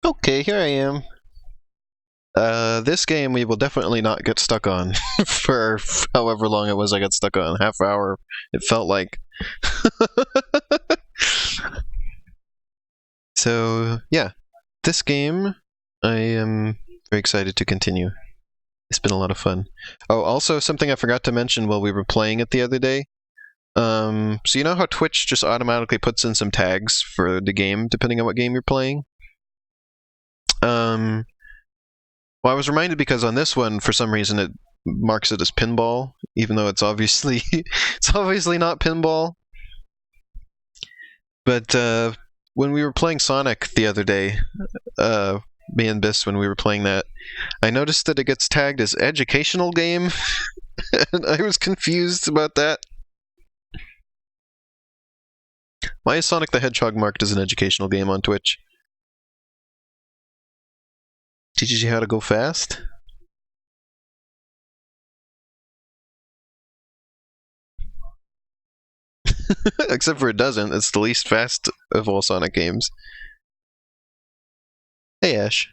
Okay, here I am. This game we will definitely not get stuck on for however long it was I got stuck on. Half hour, it felt like. So, yeah. This game, I am very excited to continue. It's been a lot of fun. Oh, also something I forgot to mention while we were playing it the other day. So you know how Twitch just automatically puts in some tags for the game, depending on what game you're playing? Well, I was reminded because on this one, for some reason, it marks it as pinball, even though it's obviously it's obviously not pinball. But when we were playing Sonic the other day, me and Biss, when we were playing that, I noticed that it gets tagged as educational game, and I was confused about that. Why is Sonic the Hedgehog marked as an educational game on Twitch? Teaches you how to go fast? Except for it doesn't. It's the least fast of all Sonic games. Hey, Ash.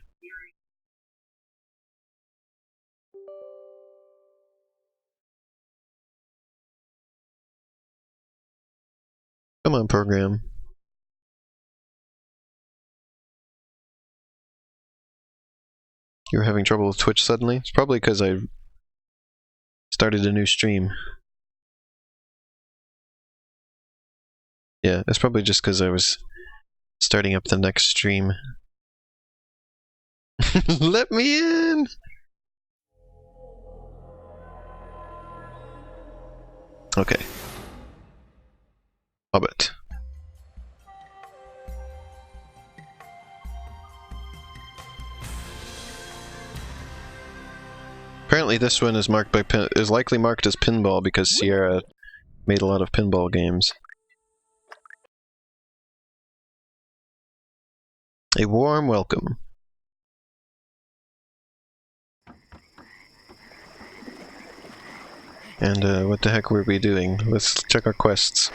Come on, program. You were having trouble with Twitch suddenly? It's probably because I started a new stream. Yeah, it's probably just because I was starting up the next stream. Let me in! Okay. Hobbit. Apparently this one is marked by is likely marked as pinball because Sierra made a lot of pinball games. A warm welcome. And what the heck were we doing? Let's check our quests.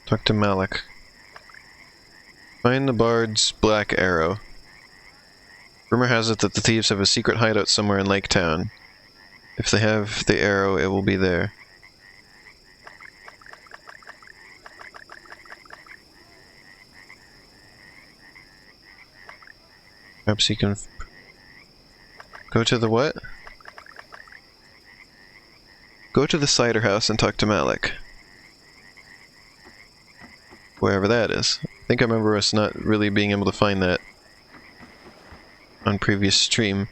Talk to Malik. Find the Bard's Black Arrow. Rumor has it that the thieves have a secret hideout somewhere in Lake Town. If they have the arrow, it will be there. Perhaps you can go to the what? Go to the cider house and talk to Malik. Wherever that is. I think I remember us not really being able to find that on previous stream.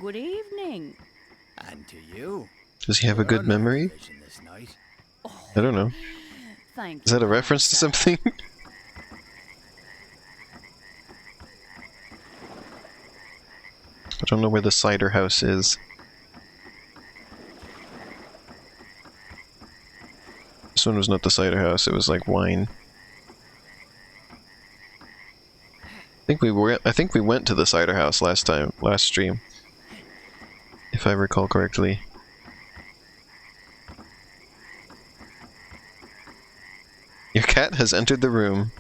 Good evening. And to you. Does he have a good memory? I don't know. Thank Is that a reference to something? I don't know where the cider house is. This one was not the cider house, it was like wine. I think we went to the cider house last stream. If I recall correctly. Your cat has entered the room.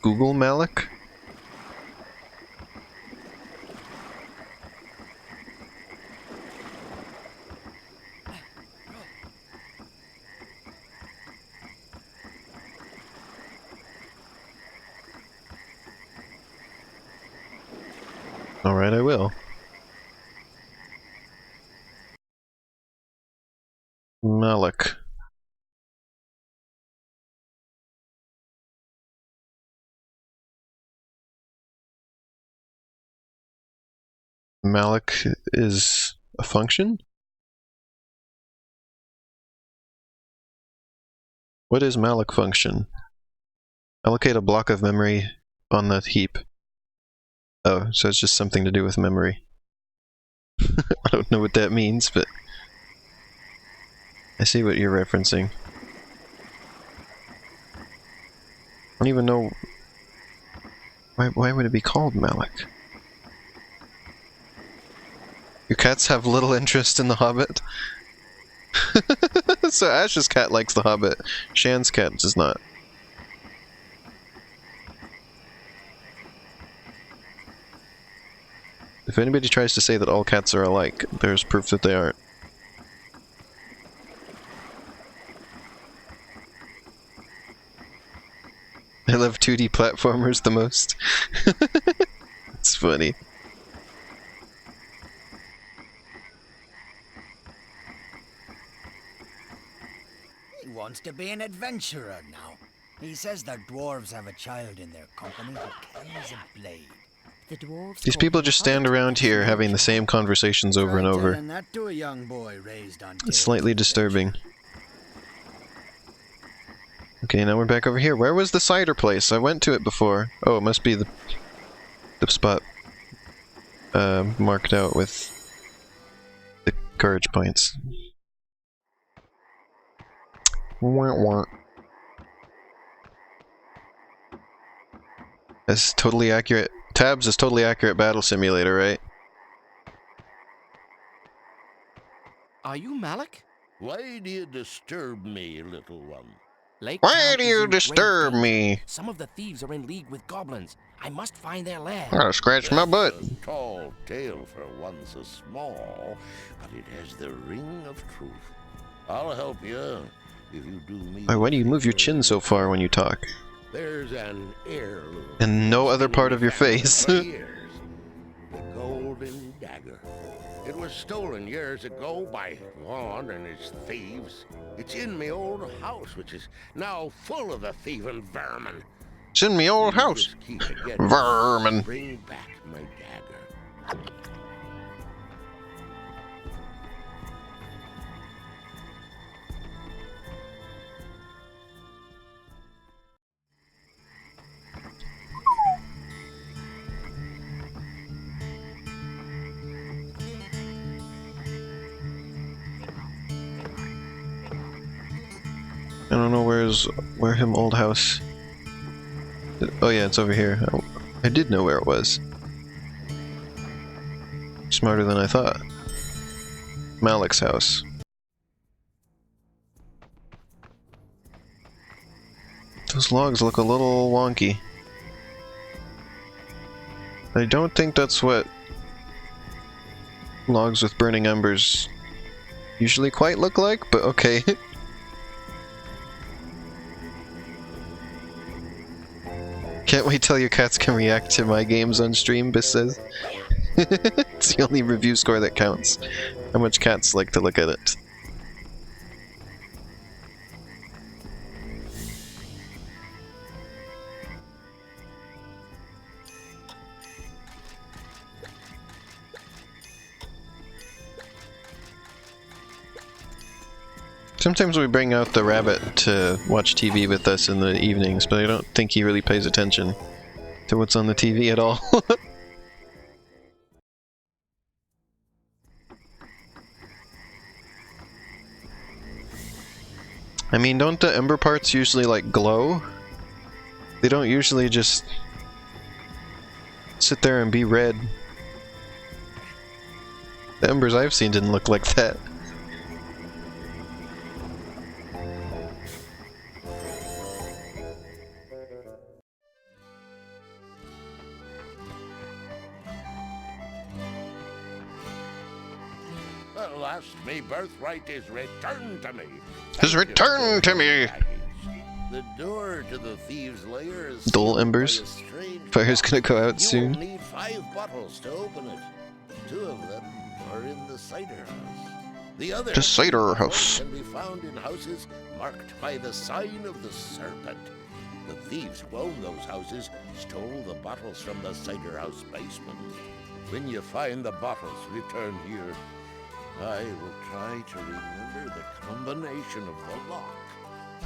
Google Malik? Alright, I will. Malik. Malik is a function? What is Malik function? Allocate a block of memory on the heap. Oh, so it's just something to do with memory. I don't know what that means, but I see what you're referencing. I don't even know Why would it be called Malik? Your cats have little interest in the Hobbit? So Ash's cat likes the Hobbit. Shan's cat does not. If anybody tries to say that all cats are alike, there's proof that they aren't. I love 2D platformers the most. It's funny. He wants to be an adventurer now. He says the dwarves have a child in their company who carries a blade. The dwarves These call people him just stand Hobbit. around here having the same conversations over and Try over. telling that to a young boy raised on It's tales slightly of disturbing. adventure. Okay, now we're back over here. Where was the cider place? I went to it before. Oh, it must be the spot marked out with the courage points. Wah, wah. That's totally accurate. Tabs is totally accurate battle simulator, right? Are you Malik? Why do you disturb me, little one? Lake Why Town do is you in great disturb danger. me? Some of the thieves are in league with goblins. I must find their lair. Gotta scratch my butt. That's a tall tale for one so small, but it has the ring of truth. I'll help you if you do me. Why do you move your chin so far when you talk? There's an heirloom. And no other It's part been of your in my face. family for years. The golden dagger. It was stolen years ago by Vaughn and his thieves. It's in me old house, which is now full of the thieving vermin. It's in me old You house. just keep forgetting. Vermin. Bring back my dagger. I don't know where him old house. Oh yeah, it's over here. I did know where it was. Smarter than I thought. Malik's house. Those logs look a little wonky. I don't think that's what logs with burning embers usually quite look like, but okay. Can't wait till your cats can react to my games on stream, Biss says. It's the only review score that counts. How much cats like to look at it. Sometimes we bring out the rabbit to watch TV with us in the evenings, but I don't think he really pays attention to what's on the TV at all. I mean, don't the ember parts usually, like, glow? They don't usually just sit there and be red. The embers I've seen didn't look like that. Alas, me birthright is returned to me. Is Thank you returned for to me. baggage. The door to the thieves' lair is Dull sealed by embers. a strange Fire's lock. gonna go out You soon. will need 5 bottles to open it. 2 of them are in the cider house. The other The cider 2 house. can be found in houses marked by the sign of the serpent. The thieves who owned those houses stole the bottles from the cider house basement. When you find the bottles, return here. I will try to remember the combination of the lock.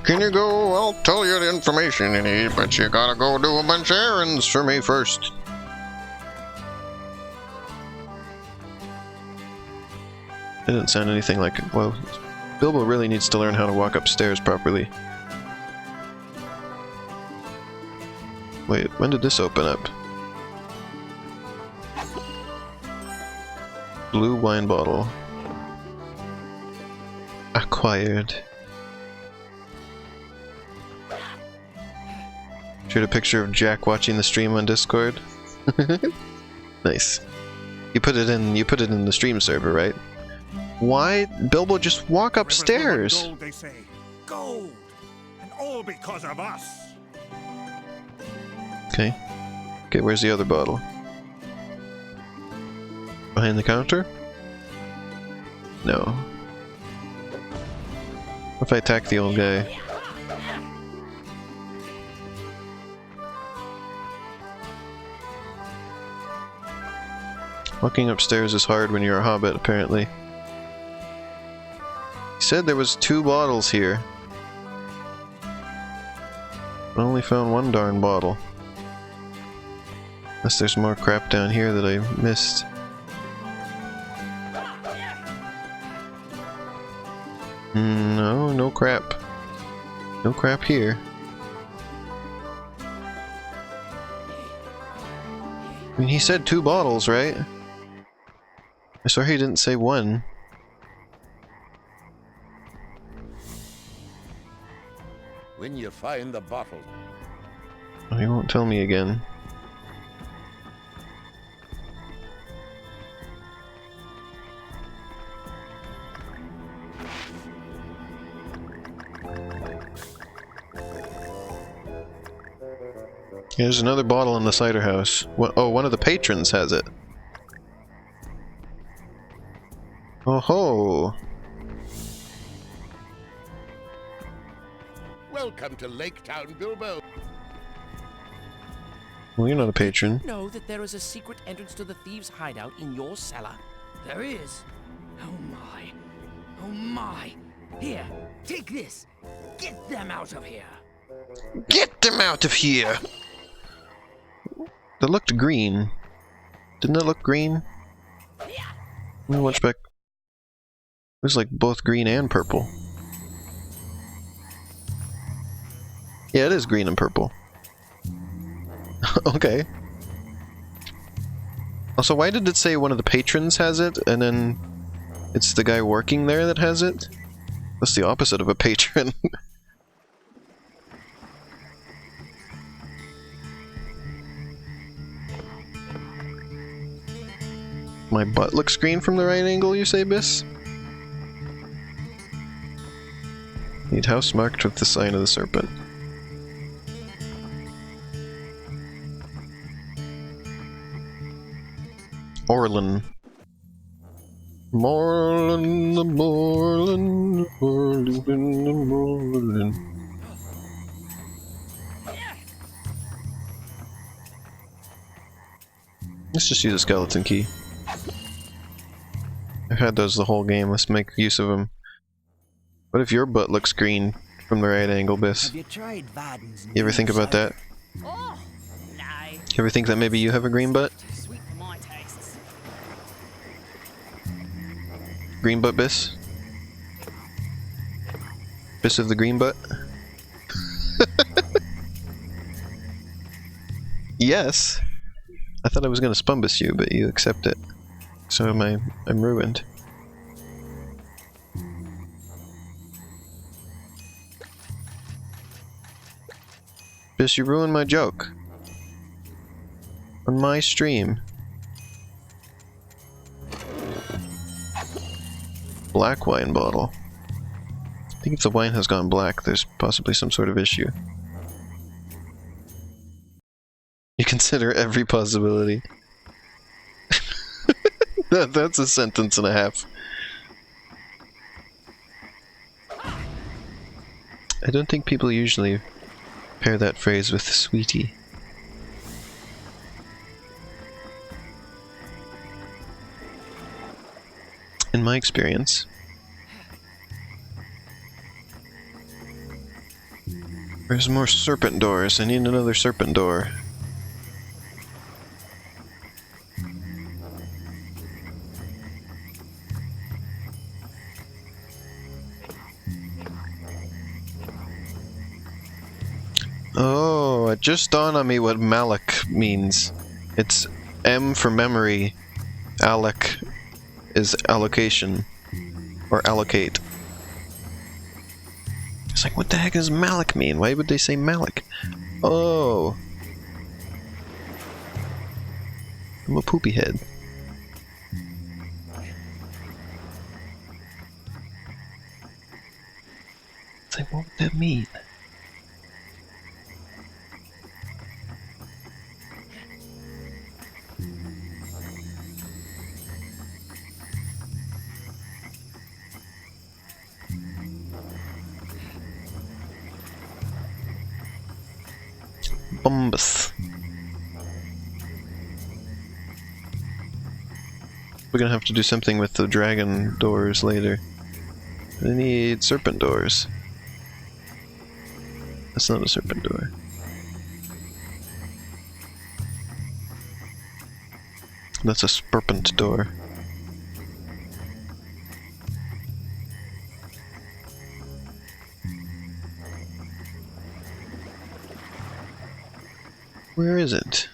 Can you go? I'll tell you the information you need, but you gotta go do a bunch of errands for me first. It didn't sound anything like it. Well, Bilbo really needs to learn how to walk upstairs properly. Wait, when did this open up? Blue wine bottle. Acquired. Shared a picture of Jack watching the stream on Discord. Nice. You put it in the stream server, right? Why, Bilbo, just walk upstairs. Gold, they say. Gold! And all because of us! Okay. Okay, where's the other bottle? Behind the counter? No. What if I attack the old guy? Walking upstairs is hard when you're a hobbit, apparently. He said there was 2 bottles here. I only found 1 darn bottle. Unless there's more crap down here that I missed. No, no crap. No crap here. I mean, he said 2 bottles, right? I swear he didn't say 1. When you find the bottle, Oh, he won't tell me again. There's another bottle in the cider house. Oh, one of the patrons has it. Oh ho! welcome to Lake Town, Bilbo. Well, you're not a patron. Know that there is a secret entrance to the thieves' hideout in your cellar. There is. Oh my. Oh my. Here, take this. Get them out of here. Get them out of here! That looked green. Didn't it look green? Let me watch back. It was like both green and purple. Yeah, it is green and purple. Okay. Also, why did it say one of the patrons has it, and then it's the guy working there that has it? That's the opposite of a patron. My butt looks green from the right angle, you say, Biss? Need house marked with the sign of the serpent. Orlin. Morlin, the Morlin, Morlin, the Morlin. Let's just use a skeleton key. I've had those the whole game, let's make use of them. What if your butt looks green from the right angle, Biss? Have you tried Vaden's You ever think about that? Oh, no. You ever think that maybe you have a green butt? Too sweet for my tastes. Green butt Biss? Biss of the green butt? Yes! I thought I was gonna spunbus you, but you accept it. So I'm ruined. Biss, you ruined my joke. On my stream. Black wine bottle. I think if the wine has gone black, there's possibly some sort of issue. You consider every possibility. That's a sentence and a half. I don't think people usually pair that phrase with sweetie. In my experience. There's more serpent doors. I need another serpent door. Oh, it just dawned on me what Malak means. It's M for memory, Alec, is allocation. Or allocate. It's like, what the heck does Malik mean? Why would they say Malik? Oh. I'm a poopy head. It's like, what would that mean? Bombus. We're gonna have to do something with the dragon doors later. I need serpent doors. That's not a serpent door. That's a sperpent door. Where is it?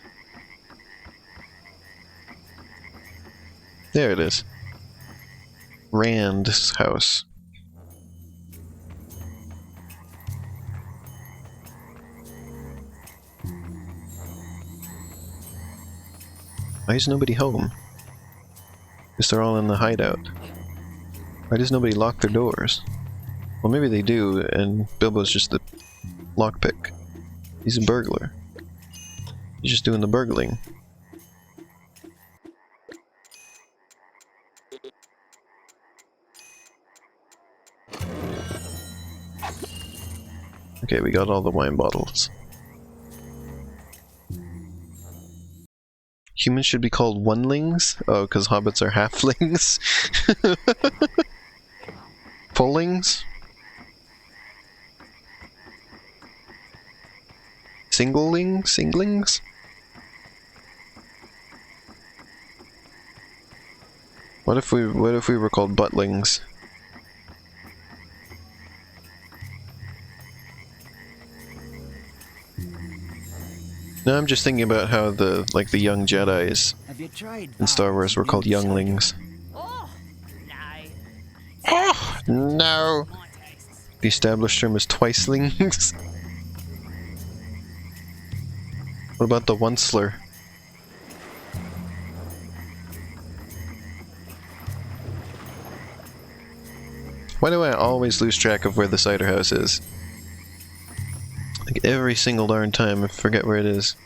There it is. Rand's house. Why is nobody home? Guess they're all in the hideout. Why does nobody lock their doors? Well, maybe they do, and Bilbo's just the lockpick. He's a burglar. He's just doing the burgling. Okay, we got all the wine bottles. Humans should be called onelings? Oh, because hobbits are halflings? Fullings? Singlings? What if we were called buttlings? No, I'm just thinking about how the young Jedis Have you tried in Star Wars were called younglings. Oh, no. Oh no! My tastes. The established term is twicelings. What about the onceler? Why do I always lose track of where the cider house is? Like every single darn time I forget where it is.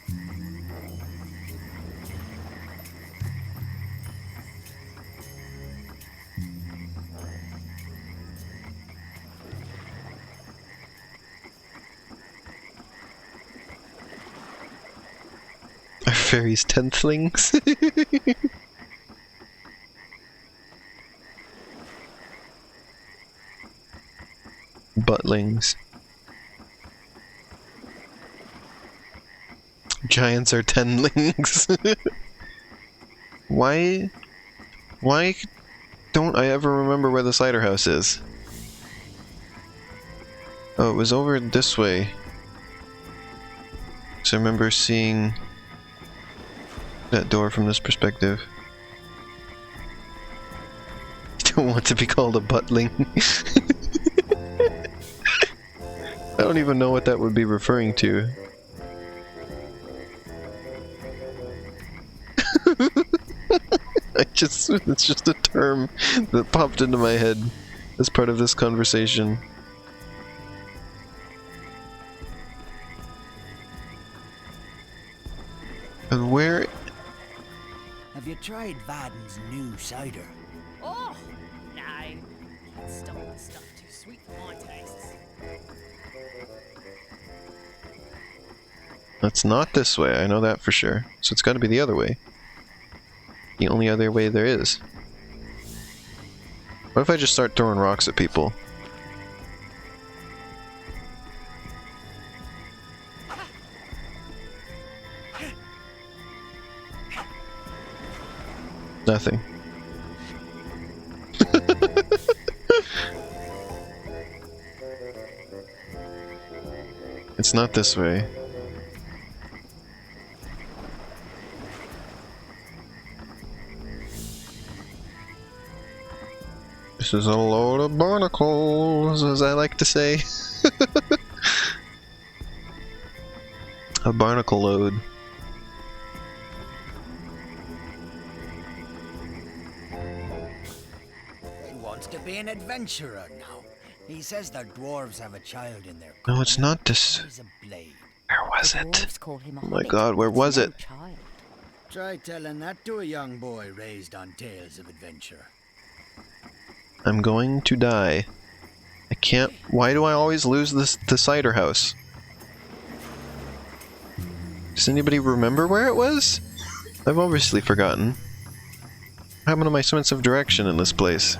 Are fairies tenthlings? Buttlings. Giants are tenlings. Why don't I ever remember where the cider house is? Oh, it was over this way. So I remember seeing that door from this perspective. You don't want to be called a buttling. I don't even know what that would be referring to. It's just a term that popped into my head as part of this conversation. And where... Have you tried Vaden's new cider? Oh, no. Stop the stuff too sweet for my tastes. That's not this way, I know that for sure. So it's gotta be the other way. The only other way there is. What if I just start throwing rocks at people? Nothing. It's not this way. This is a load of barnacles, as I like to say. A barnacle load. He wants to be an adventurer now. He says the dwarves have a child in their No, company. it's not this. Carries a blade. Where was The it? dwarves call him a Oh my hobbit. god, where That's was no it? child. Try telling that to a young boy raised on tales of adventure. I'm going to die. I can't. Why do I always lose the cider house? Does anybody remember where it was? I've obviously forgotten. What happened to my sense of direction in this place?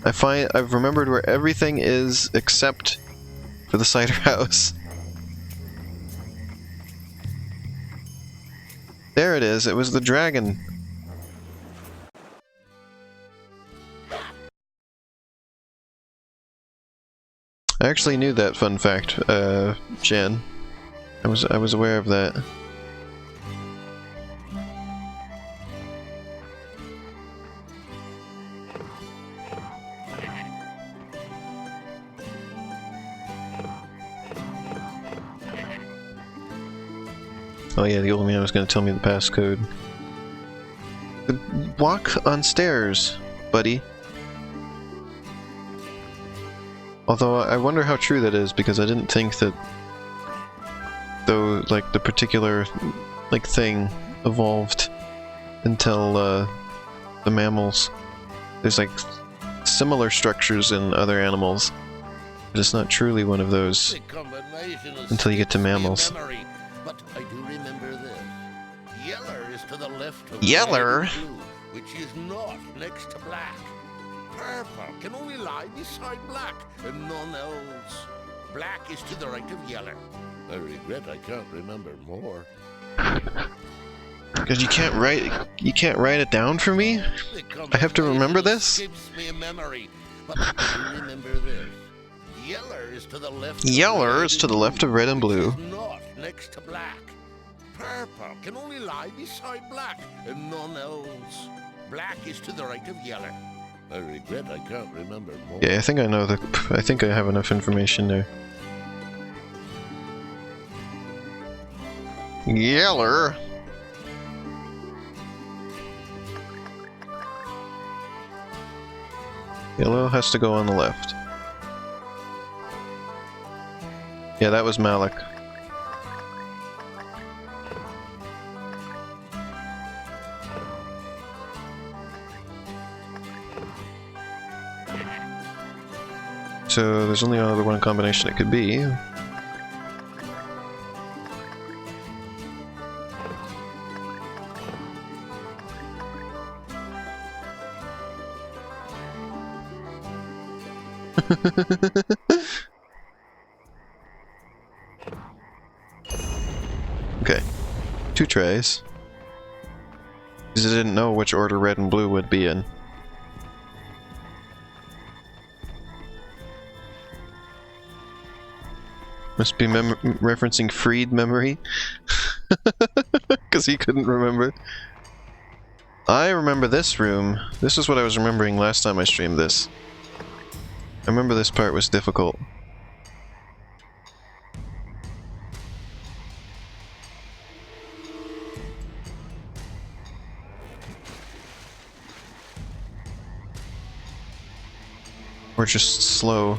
I've remembered where everything is except for the cider house. There it is. It was the dragon. I actually knew that fun fact, Jan. I was aware of that. Oh yeah, the old man was going to tell me the passcode. Walk on stairs, buddy. Although I wonder how true that is, because I didn't think that though like the particular like thing evolved until the mammals. There's like similar structures in other animals, but it's not truly one of those until you get to mammals. But I do remember this. Yeller is to the left of Yeller? red and blue, which is not next to black. Purple can only lie beside black, and none else. Black is to the right of yeller. I regret I can't remember more. Because you can't write it down for me? I have to remember this? Escapes me a memory, but I do remember this. Yeller is to the left. Yeller is to the left of red and blue. Which is not next to black. Purple can only lie beside black, and none else. Black is to the right of yeller. I regret I can't remember more. Yeah, I think I know I think I have enough information there. Yeller. Yellow has to go on the left. Yeah, that was Malik. So there's only another one combination it could be. Okay, 2 trays. Because I didn't know which order red and blue would be in. Must be referencing freed memory. Because he couldn't remember. I remember this room. This is what I was remembering last time I streamed this. I remember this part was difficult. Or just slow.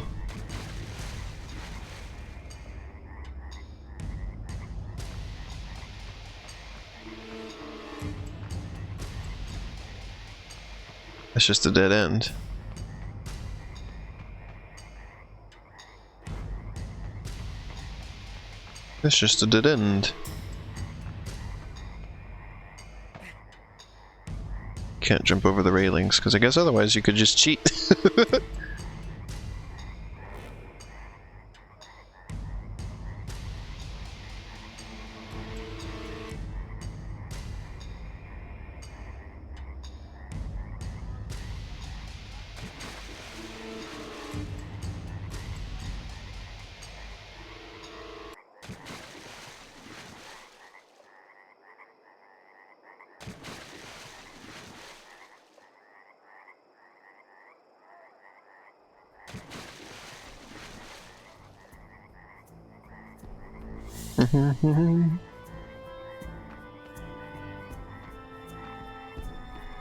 It's just a dead end. It's just a dead end. Can't jump over the railings, because I guess otherwise you could just cheat.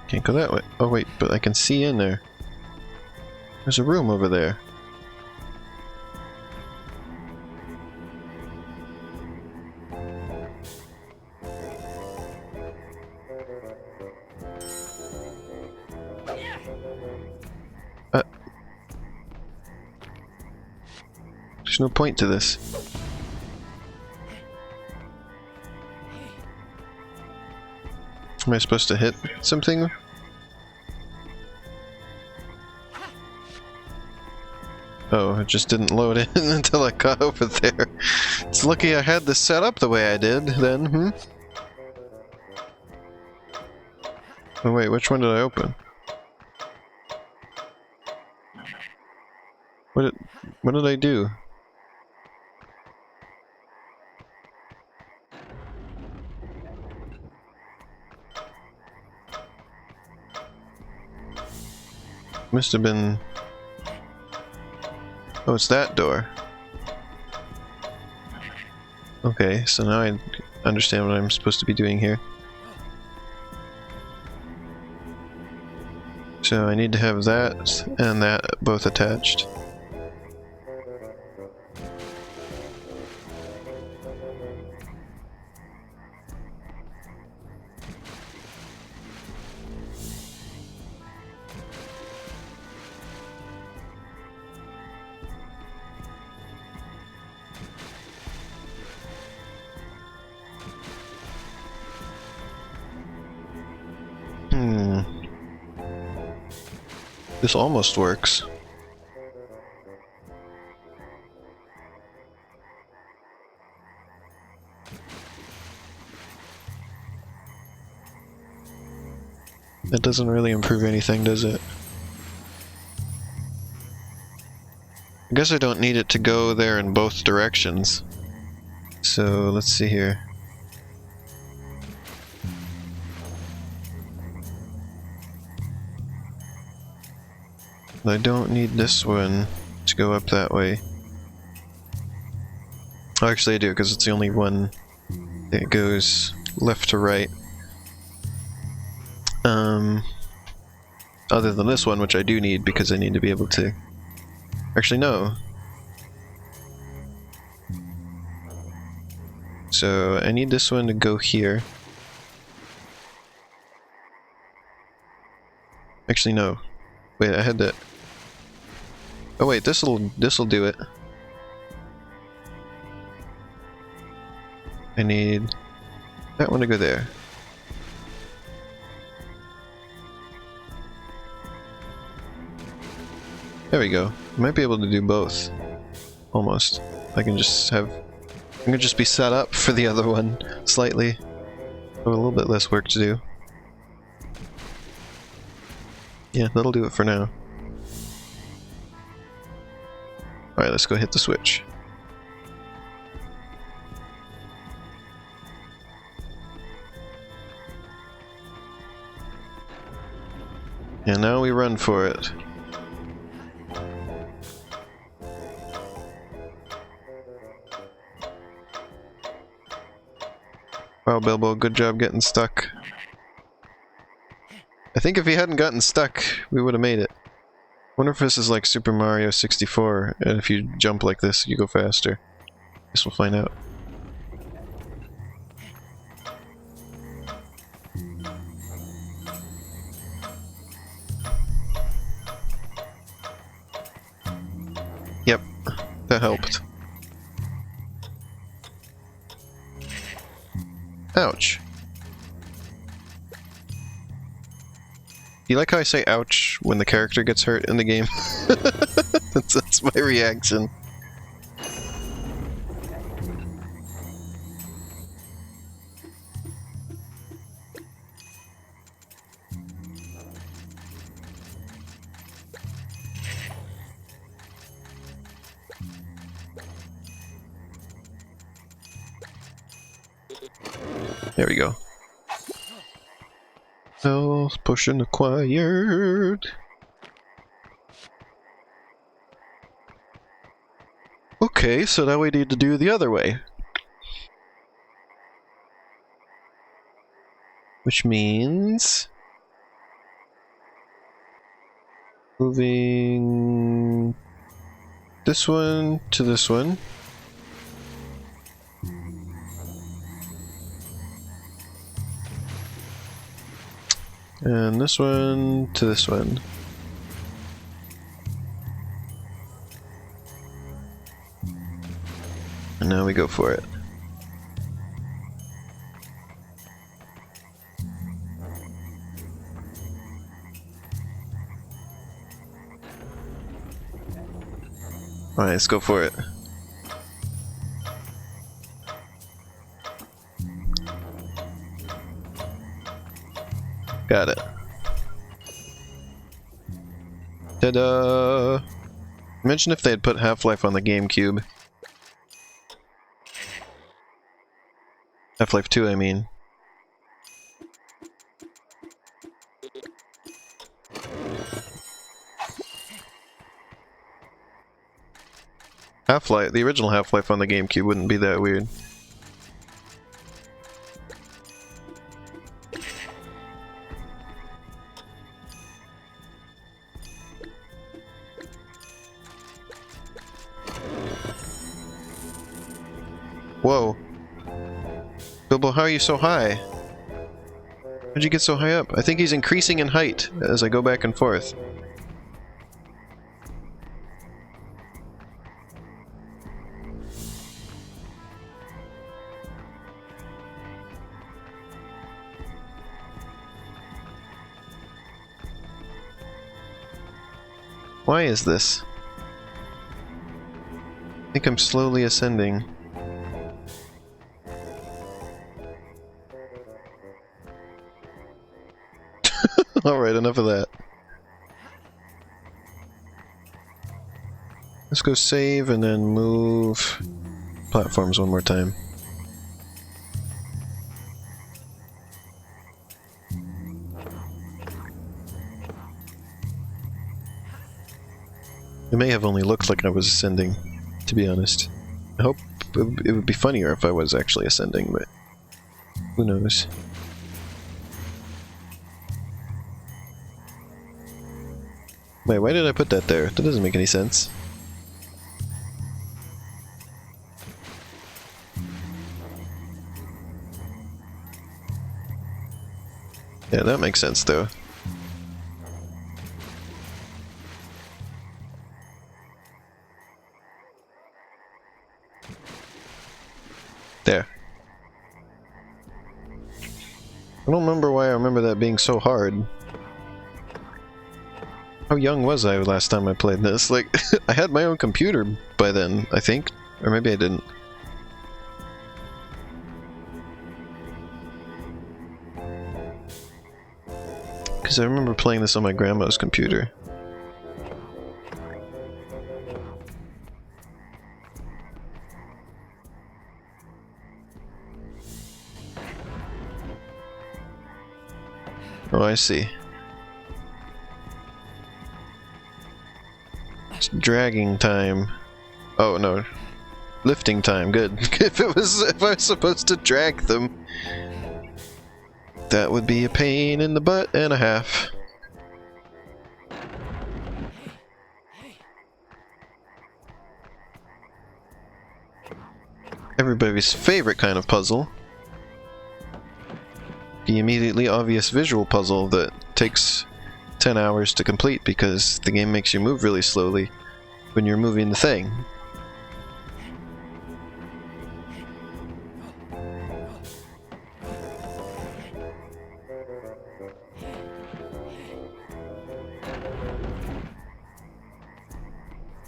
Can't go that way. Oh wait, but I can see in there. There's a room over there. There's no point to this. Am I supposed to hit something? Oh, it just didn't load in until I got over there. It's lucky I had this set up the way I did, then, Oh wait, which one did I open? What did I do? Must have been... Oh, it's that door. Okay, so now I understand what I'm supposed to be doing here. So I need to have that and that both attached. This almost works. That doesn't really improve anything, does it? I guess I don't need it to go there in both directions. So let's see here. I don't need this one to go up that way. Oh, actually I do, because it's the only one that goes left to right. Other than this one, which I do need because I need to be able to... Actually, no. So I need this one to go here. Actually, no. Wait, I had that. Oh wait, this'll do it. I need that one to go there. There we go. I might be able to do both. Almost. I can just be set up for the other one slightly. Have a little bit less work to do. Yeah, that'll do it for now. Alright, let's go hit the switch. And now we run for it. Wow, Bilbo, good job getting stuck. I think if he hadn't gotten stuck, we would have made it. Wonder if this is like Super Mario 64, and if you jump like this, you go faster. Guess we'll find out. Yep, that helped. Ouch. You like how I say ouch when the character gets hurt in the game? that's my reaction. There we go. Health potion acquired. Okay, so now we need to do the other way. Which means moving this one to this one. And this one to this one. And now we go for it. Alright, let's go for it. Got it. Ta-da! Imagine if they had put Half-Life on the GameCube. Half-Life 2, I mean. Half-Life, the original Half-Life on the GameCube wouldn't be that weird. Whoa. Bilbo, how are you so high? How'd you get so high up? I think he's increasing in height as I go back and forth. Why is this? I think I'm slowly ascending. Alright, enough of that. Let's go save and then move platforms one more time. It may have only looked like I was ascending, to be honest. I hope it would be funnier if I was actually ascending, but who knows. Wait, why did I put that there? That doesn't make any sense. Yeah, that makes sense though. There. I don't remember why I remember that being so hard. How young was I last time I played this? Like, I had my own computer by then, I think. Or maybe I didn't. Because I remember playing this on my grandma's computer. Oh, I see. It's dragging time. Oh no. Lifting time, good. If I was supposed to drag them, that would be a pain in the butt and a half. Everybody's favorite kind of puzzle. The immediately obvious visual puzzle that takes 10 hours to complete because the game makes you move really slowly when you're moving the thing.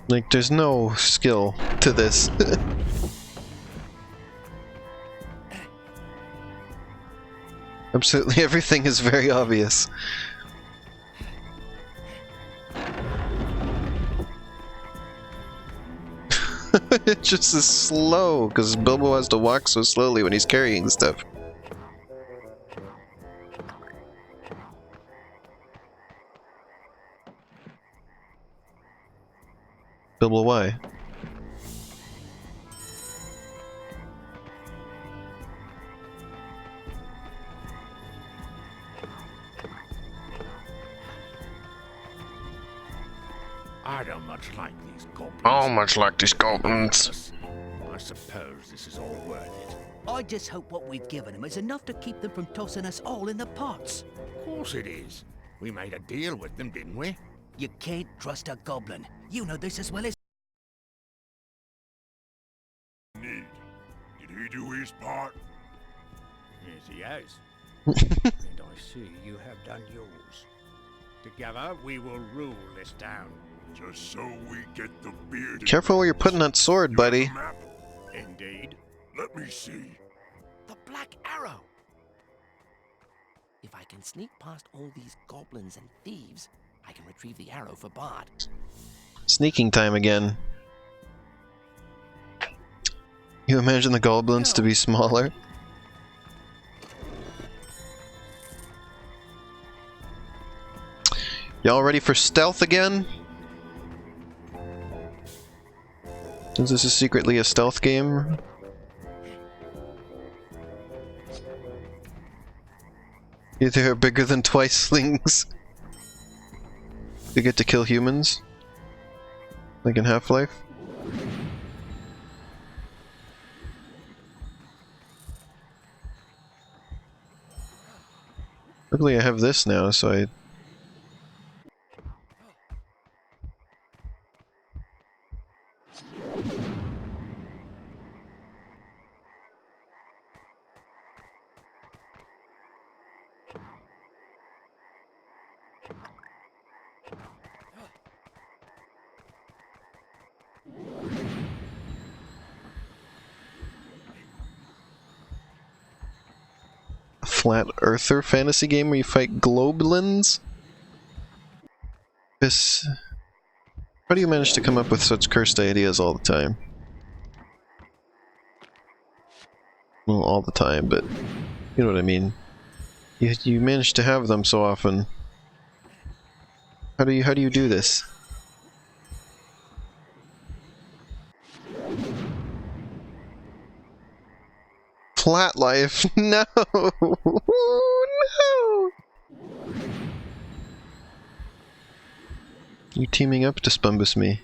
Like, there's no skill to this. Absolutely everything is very obvious. It just is slow, because Bilbo has to walk so slowly when he's carrying stuff. Bilbo, why? I don't much like these goblins. Oh, much like these goblins. I suppose this is all worth it. I just hope what we've given them is enough to keep them from tossing us all in the pots. Of course it is. We made a deal with them, didn't we? You can't trust a goblin. You know this as well as... Did he do his part? Yes, he has. And I see you have done yours. Together, we will rule this town. Just so we get the beard. Careful where you're putting that sword, buddy. Indeed. Let me see. The Black Arrow! If I can sneak past all these goblins and thieves, I can retrieve the arrow for Bard. Sneaking time again. You imagine the goblins to be smaller? Y'all ready for stealth again? Since this is secretly a stealth game. They're bigger than twice slings. You get to kill humans? Like in Half-Life? Luckily I have this now, so I... Flat Earther fantasy game where you fight globelins? This... How do you manage to come up with such cursed ideas all the time? Well, all the time, but you know what I mean. You manage to have them so often. How do you do this? Flat life. No. No. You teaming up to Spumbus me.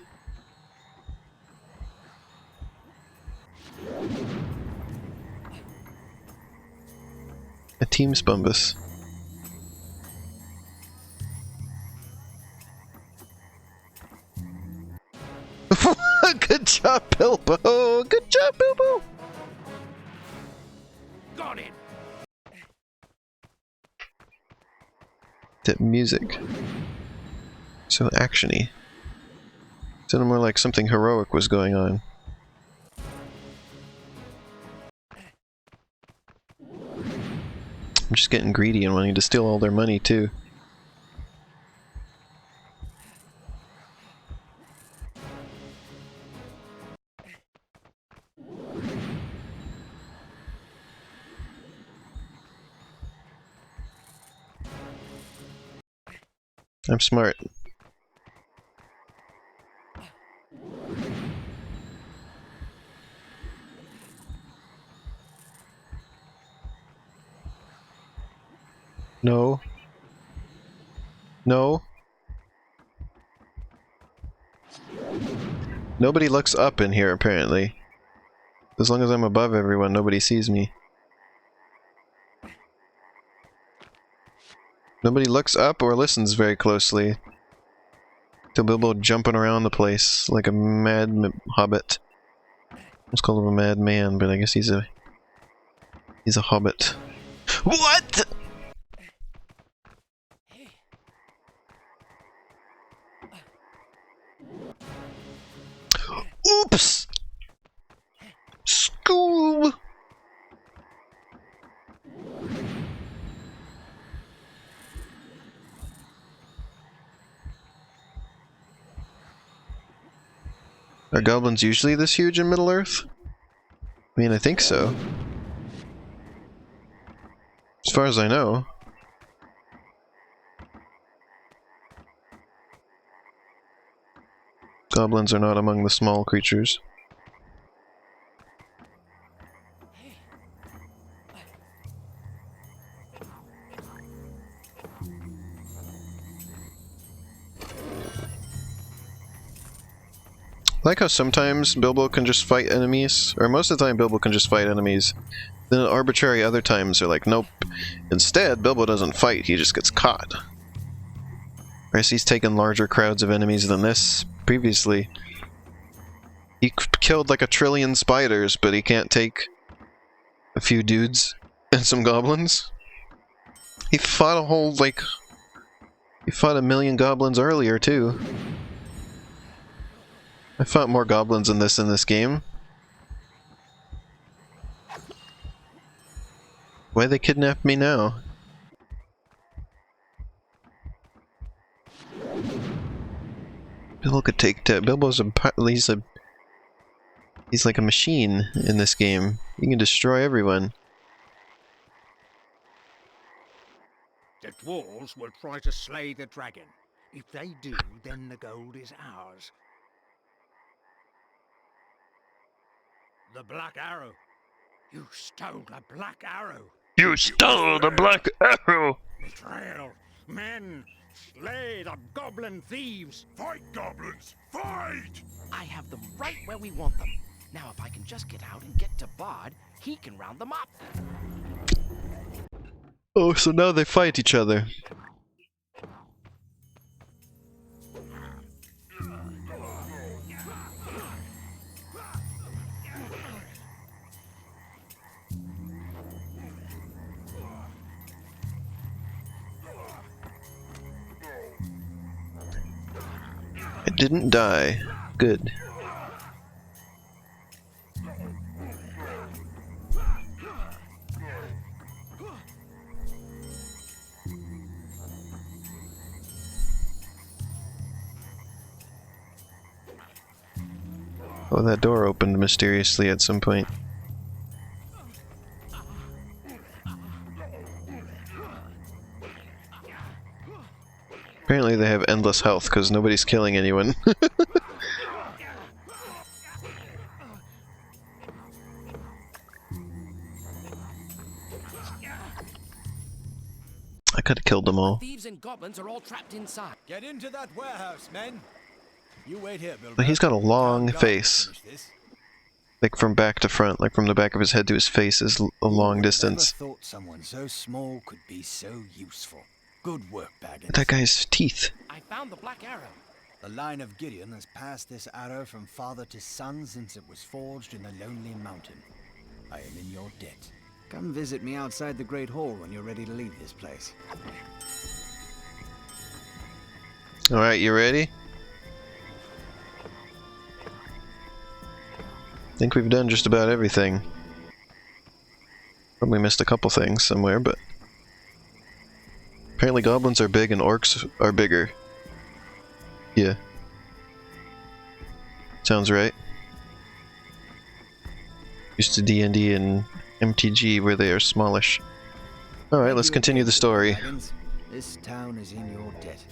A team Spumbus. Good job, Bilbo! Good job, Bilbo! Got it. That music. So actiony. Sounded more like something heroic was going on. I'm just getting greedy and wanting to steal all their money too. I'm smart. No. No. Nobody looks up in here, apparently. As long as I'm above everyone, nobody sees me. Nobody looks up or listens very closely. To Bilbo jumping around the place like a mad hobbit. I was called him a mad man, but I guess he's a hobbit. What? Oops! Scoob! Are goblins usually this huge in Middle-earth? I mean, I think so. As far as I know. Goblins are not among the small creatures. like how sometimes Bilbo can just fight enemies, or most of the time Bilbo can just fight enemies. Then arbitrary other times they're like, nope. Instead, Bilbo doesn't fight, he just gets caught. Whereas he's taken larger crowds of enemies than this previously. He killed like 1 trillion spiders, but he can't take a few dudes and some goblins. He fought a whole, like... He fought 1 million goblins earlier, too. I fought more goblins in this game. Why they kidnap me now? Bilbo could take Bilbo's he's like a machine in this game. He can destroy everyone. The dwarves will try to slay the dragon. If they do, then the gold is ours. The Black Arrow. You stole the Black Arrow. You stole the Black Arrow! Betrayal. Men, slay the goblin thieves. Fight, goblins! Fight! I have them right where we want them. Now, if I can just get out and get to Bard, he can round them up. Oh, so now they fight each other. I didn't die. Good. Oh, that door opened mysteriously at some point. Apparently they have endless health because nobody's killing anyone. I could have killed them all. Thieves and goblins are all trapped inside. Get into that warehouse, men. You wait here, Bilbo. But he's got a long face. Like from back to front, like from the back of his head to his face is a long distance. Never thought someone so small could be so useful. Good work, Baggins. That guy's teeth. I found the Black Arrow. The line of Gideon has passed this arrow from father to son since it was forged in the Lonely Mountain. I am in your debt. Come visit me outside the Great Hall when you're ready to leave this place. Alright, you ready? I think we've done just about everything. Probably missed a couple things somewhere, but... Apparently goblins are big and orcs are bigger. Yeah. Sounds right. Used to D&D and MTG where they are smallish. Alright, let's continue the story. This town is in your debt.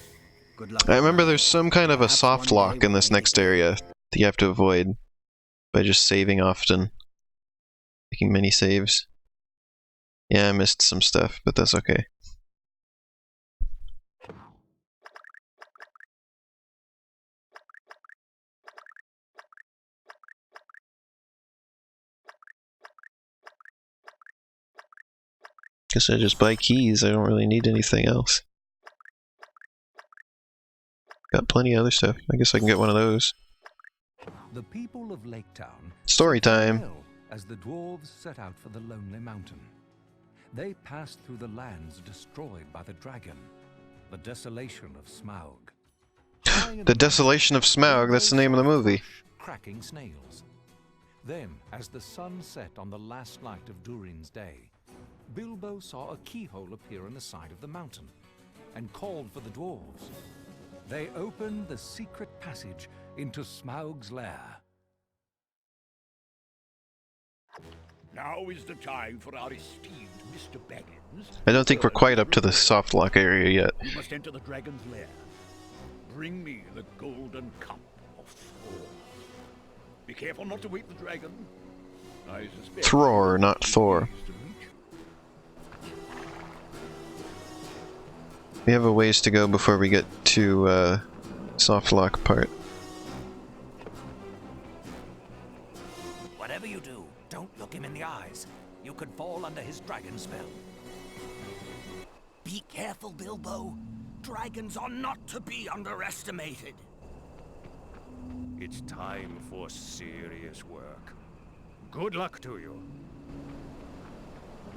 Good luck. I remember there's some kind of a soft lock in this next area that you have to avoid by just saving often. Making many saves. Yeah, I missed some stuff, but that's okay. Guess I just buy keys, I don't really need anything else. Got plenty of other stuff. I guess I can get one of those. The people of Lake Town Story time. fell as the dwarves set out for the Lonely Mountain. They passed through the lands destroyed by the dragon, the desolation of Smaug. The Desolation of Smaug, that's the name of the movie. Cracking snails. Then, as the sun set on the last night of Durin's day, Bilbo saw a keyhole appear in the side of the mountain and called for the dwarves. They opened the secret passage into Smaug's lair. Now is the time for our esteemed Mr. Baggins. I don't think we're quite up to the soft lock area yet. You must enter the dragon's lair. Bring me the golden cup of Thor. Be careful not to wake the dragon. I suspect Thror, not Thor. We have a ways to go before we get to soft lock part. Whatever you do, don't look him in the eyes. You could fall under his dragon spell. Be careful, Bilbo. Dragons are not to be underestimated. It's time for serious work. Good luck to you.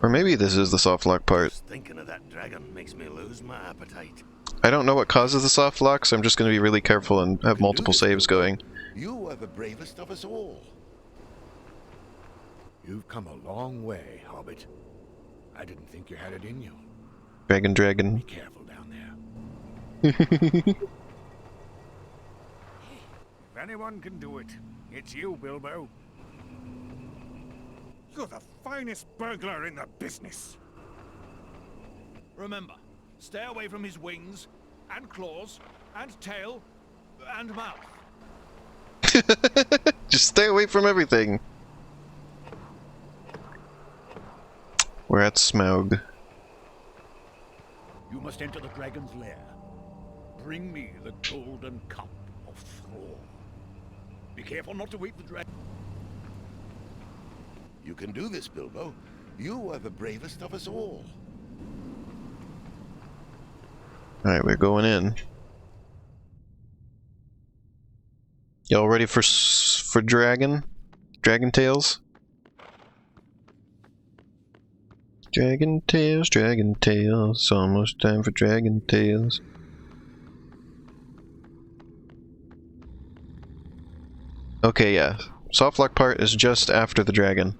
Or maybe this is the soft lock part. Just thinking of that dragon makes me lose my appetite. I don't know what causes the soft lock, so I'm just going to be really careful and have multiple saves going. You are the bravest of us all. You've come a long way, Hobbit. I didn't think you had it in you. Dragon. Be careful down there. If anyone can do it, it's you, Bilbo. You're the finest burglar in the business. Remember, stay away from his wings, and claws, and tail, and mouth. Just stay away from everything. We're at Smaug. You must enter the dragon's lair. Bring me the golden cup of Thrall. Be careful not to wake the dragon. You can do this, Bilbo. You are the bravest of us all. Alright, we're going in. Y'all ready for dragon? Dragon Tales? Dragon Tales, almost time for Dragon Tales. Okay, yeah. Softlock part is just after the dragon.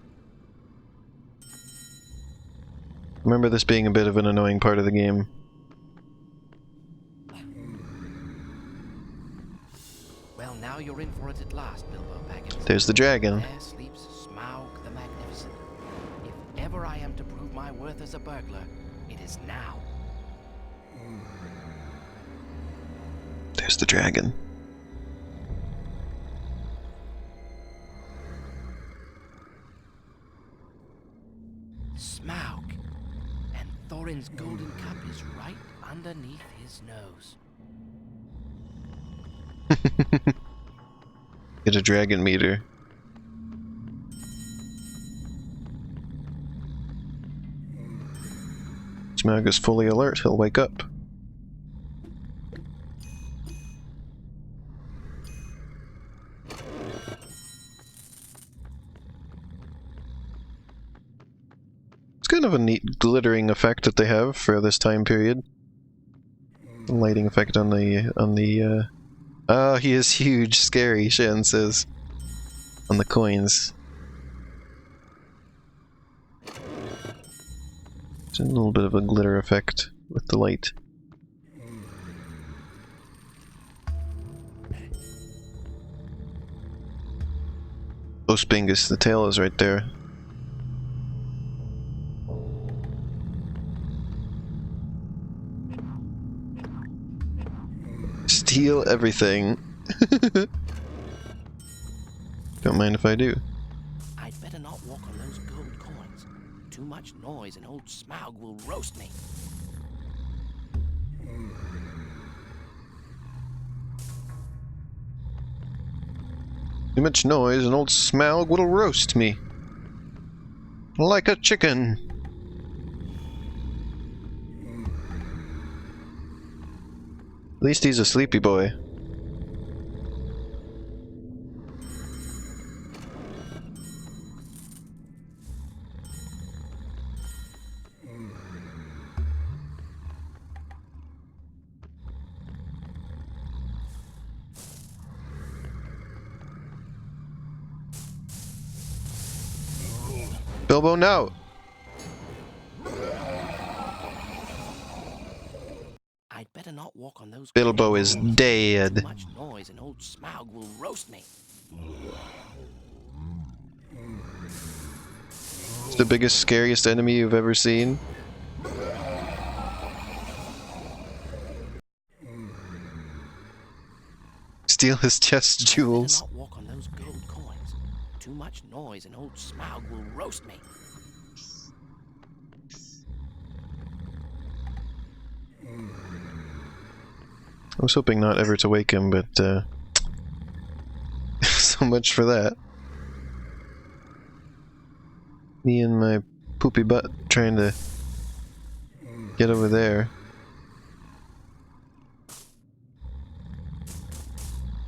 Remember this being a bit of an annoying part of the game. Well, now you're in for it at last, Bilbo Baggins. There's the dragon. There sleeps Smaug the Magnificent. If ever I am to prove my worth as a burglar, it is now. There's the dragon. Smaug. And Thorin's golden cup is right underneath his nose. Get a dragon meter. Smaug is fully alert, he'll wake up. It's kind of a neat glittering effect that they have for this time period. The lighting effect on the oh, he is huge, scary, Shan says. On the coins. It's a little bit of a glitter effect with the light. Oh, Spingus, the tail is right there. Steal everything. Don't mind if I do. I'd better not walk on those gold coins. Too much noise and old Smaug will roast me. Too much noise and old Smaug will roast me. Like a chicken. At least he's a sleepy boy. Bilbo, no! I'd better not walk on those. Bilbo is Too dead. much noise and old Smaug will roast me. It's the biggest, scariest enemy you've ever seen. Steal his chest jewels. I'd better not walk on those gold coins. Too much noise and old Smaug will roast me. I was hoping not ever to wake him, but so much for that. Me and my poopy butt trying to get over there.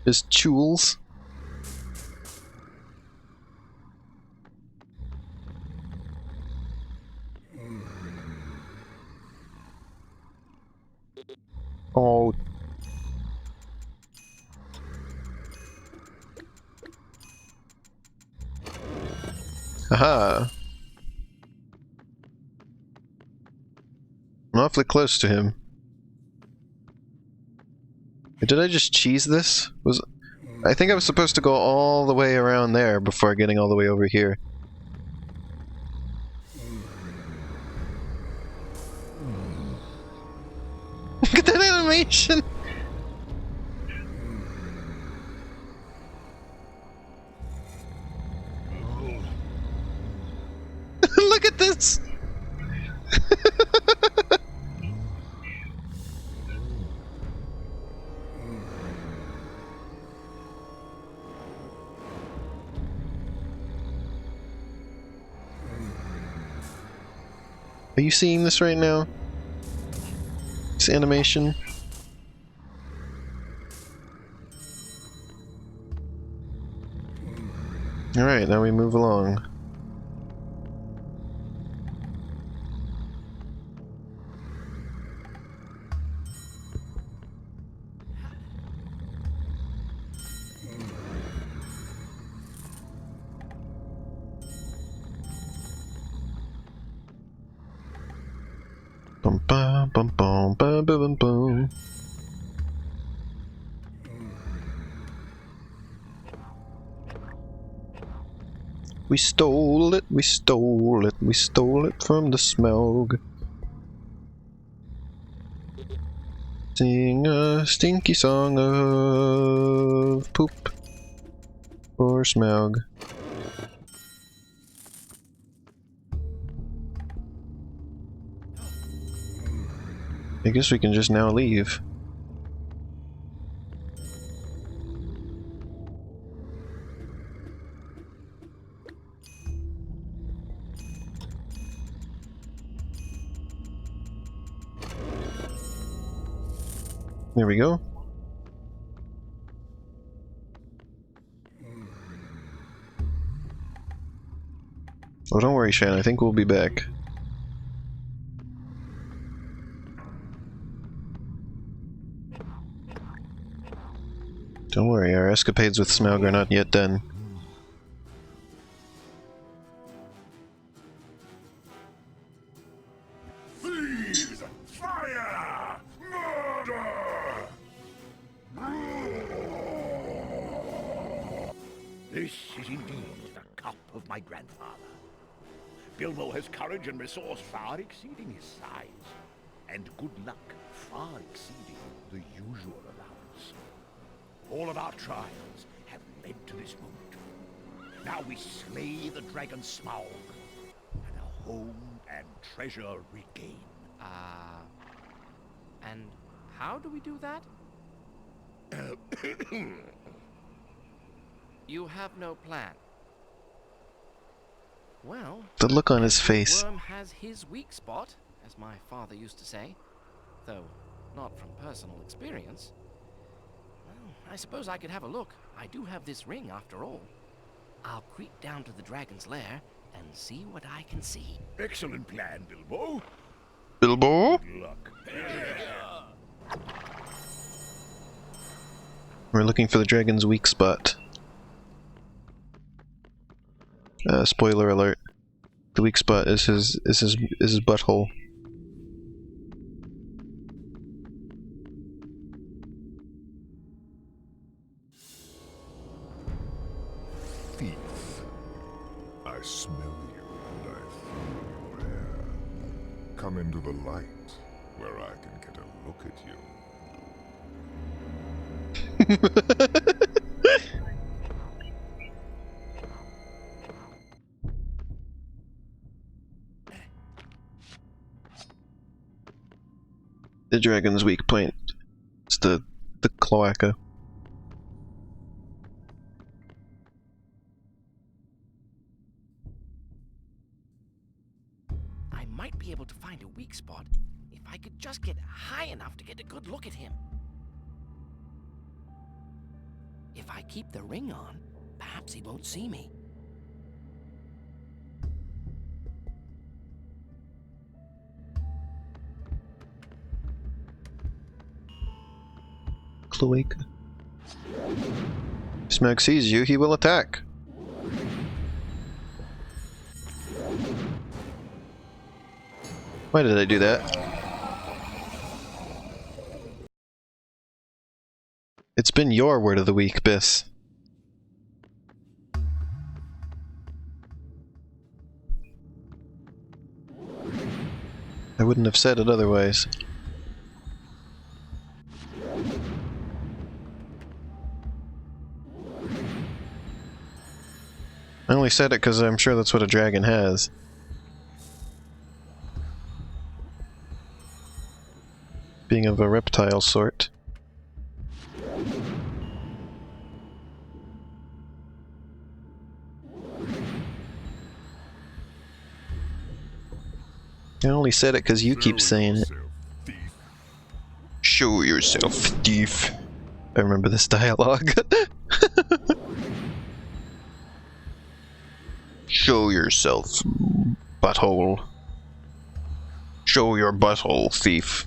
Just chewels. Oh. Haha. I'm awfully close to him. Did I just cheese this? I think I was supposed to go all the way around there before getting all the way over here. Look at that animation! Look at this! Are you seeing this right now? This animation? Alright, now we move along. Bum bum bum bum bum bum bum. We stole it, we stole it, we stole it from the Smaug. Sing a stinky song of poop for Smaug. I guess we can just now leave. There we go. Oh, don't worry, Shan. I think we'll be back. Don't worry, our escapades with Smaug are not yet done. Thieves! Fire! Murder! This is indeed the cup of my grandfather. Bilbo has courage and resource far exceeding his size, and good luck far exceeding the usual allowance. All of our trials have led to this moment. Now we slay the dragon Smaug, and our home and treasure regain. And how do we do that? You have no plan. Well, The look on his every face. worm has his weak spot, as my father used to say, though not from personal experience. Well, I suppose I could have a look. I do have this ring, after all. I'll creep down to the dragon's lair and see what I can see. Excellent plan, Bilbo. Bilbo? Good luck. We're looking for the dragon's weak spot. Spoiler alert. The weak spot is his butthole. Thief. I smell you and I feel your hair. Come into the light, where I can get a look at you. The dragon's weak point. It's the cloaca. be able to find a weak spot if I could just get high enough to get a good look at him. If I keep the ring on, perhaps he won't see me. Cloaca. If Smaug sees you, he will attack. Why did I do that? It's been your word of the week, Biss. I wouldn't have said it otherwise. I only said it because I'm sure that's what a dragon has. Being of a reptile sort. I only said it because you keep saying it. Show yourself, thief. I remember this dialogue. Show yourself, butthole. Show your butthole, thief.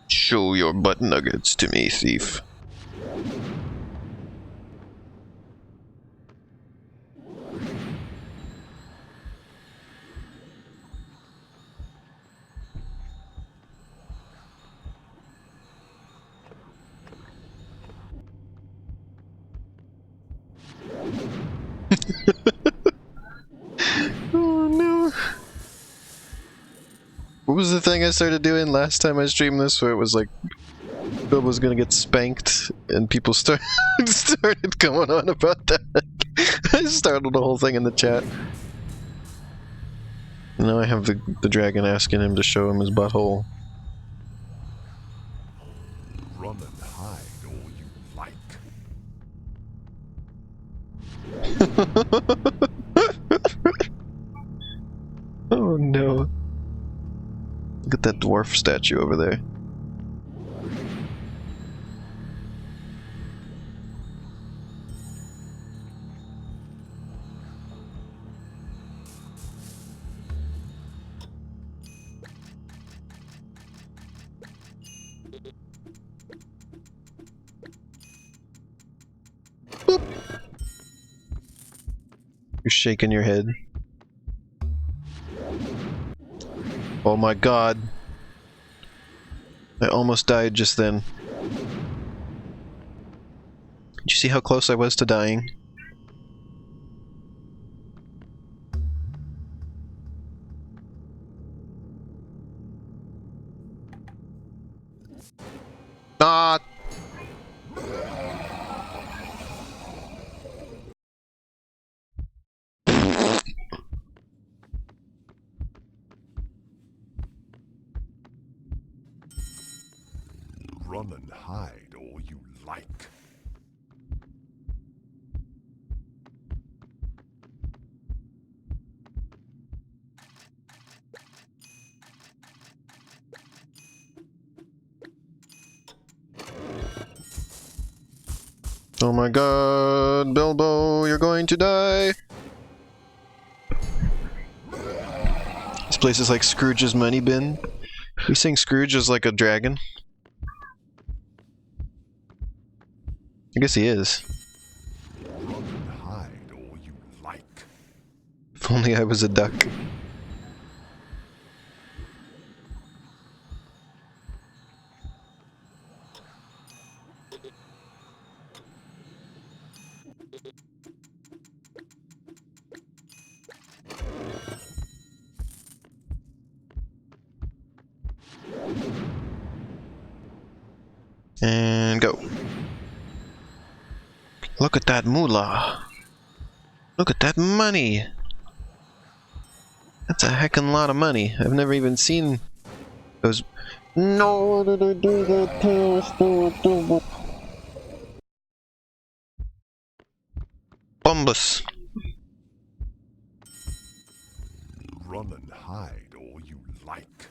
Show your butt nuggets to me, thief. Oh no. What was the thing I started doing last time I streamed this where it was like Bill was gonna get spanked and people started going on about that? I started the whole thing in the chat. Now I have the dragon asking him to show him his butthole. Run and hide all you like. Oh no. Look at that dwarf statue over there. Boop. You're shaking your head. Oh my god. I almost died just then. Did you see how close I was to dying? Ah! Run and hide all you like. Oh my god, Bilbo, you're going to die! This place is like Scrooge's money bin. We saying Scrooge is like a dragon? I guess he is. Run and hide all you like. If only I was a duck. And go. Look at that moolah. Look at that money. That's a heckin' lot of money. I've never even seen those. No, did I do that? Bombus. Run and hide all you like.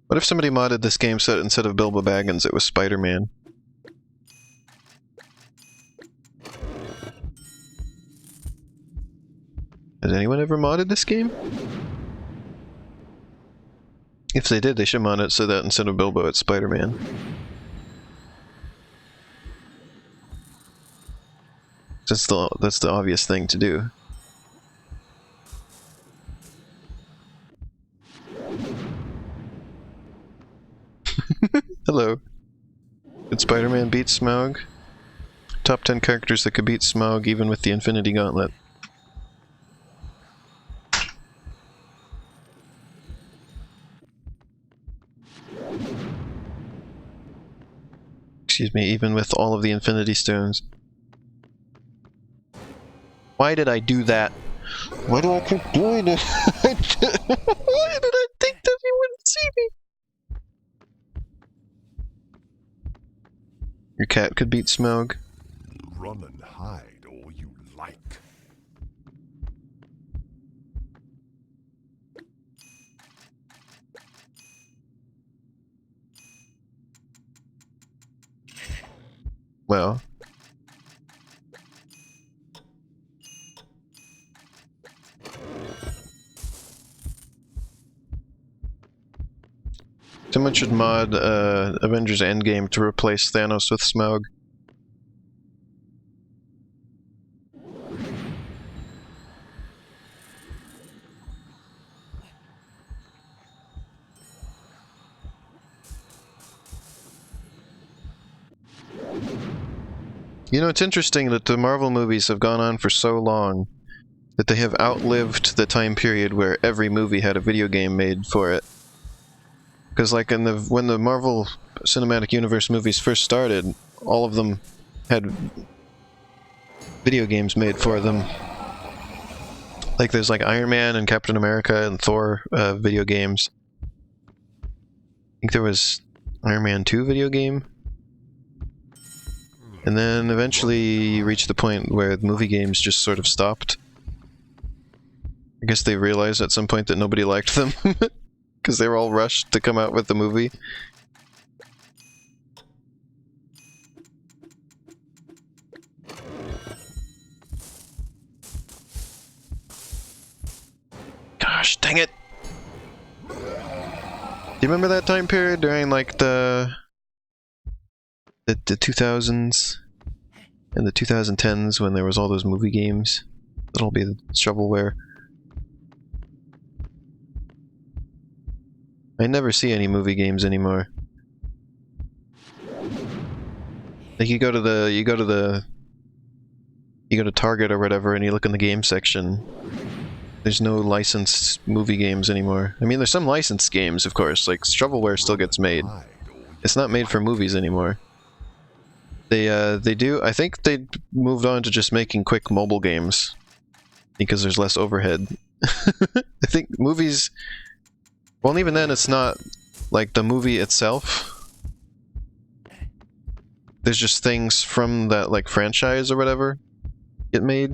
What if somebody modded this game so that instead of Bilbo Baggins, it was Spider-Man? Has anyone ever modded this game? If they did, they should mod it so that instead of Bilbo, it's Spider-Man. That's the obvious thing to do. Hello. Could Spider-Man beat Smaug? Top 10 characters that could beat Smaug even with the Infinity Gauntlet. Excuse me, even with all of the Infinity Stones. Why did I do that? Why do I keep doing it? Why did I think that he wouldn't see me? Your cat could beat Smaug. Run and hide all you like. Well. Someone should mod Avengers Endgame to replace Thanos with Smaug. You know, it's interesting that the Marvel movies have gone on for so long that they have outlived the time period where every movie had a video game made for it. Because like when the Marvel Cinematic Universe movies first started, all of them had video games made for them. Like there's like Iron Man and Captain America and Thor video games. I think there was Iron Man 2 video game. And then eventually you reached the point where the movie games just sort of stopped. I guess they realized at some point that nobody liked them. Because they were all rushed to come out with the movie. Gosh, dang it! Do you remember that time period during like the 2000s and the 2010s when there was all those movie games? That'll be the shovelware. I never see any movie games anymore. Like you go to Target or whatever and you look in the game section. There's no licensed movie games anymore. I mean, there's some licensed games, of course, like shovelware still gets made. It's not made for movies anymore. They do, I think they moved on to just making quick mobile games because there's less overhead. I think movies, well, even then, it's not like the movie itself. There's just things from that like franchise or whatever get made.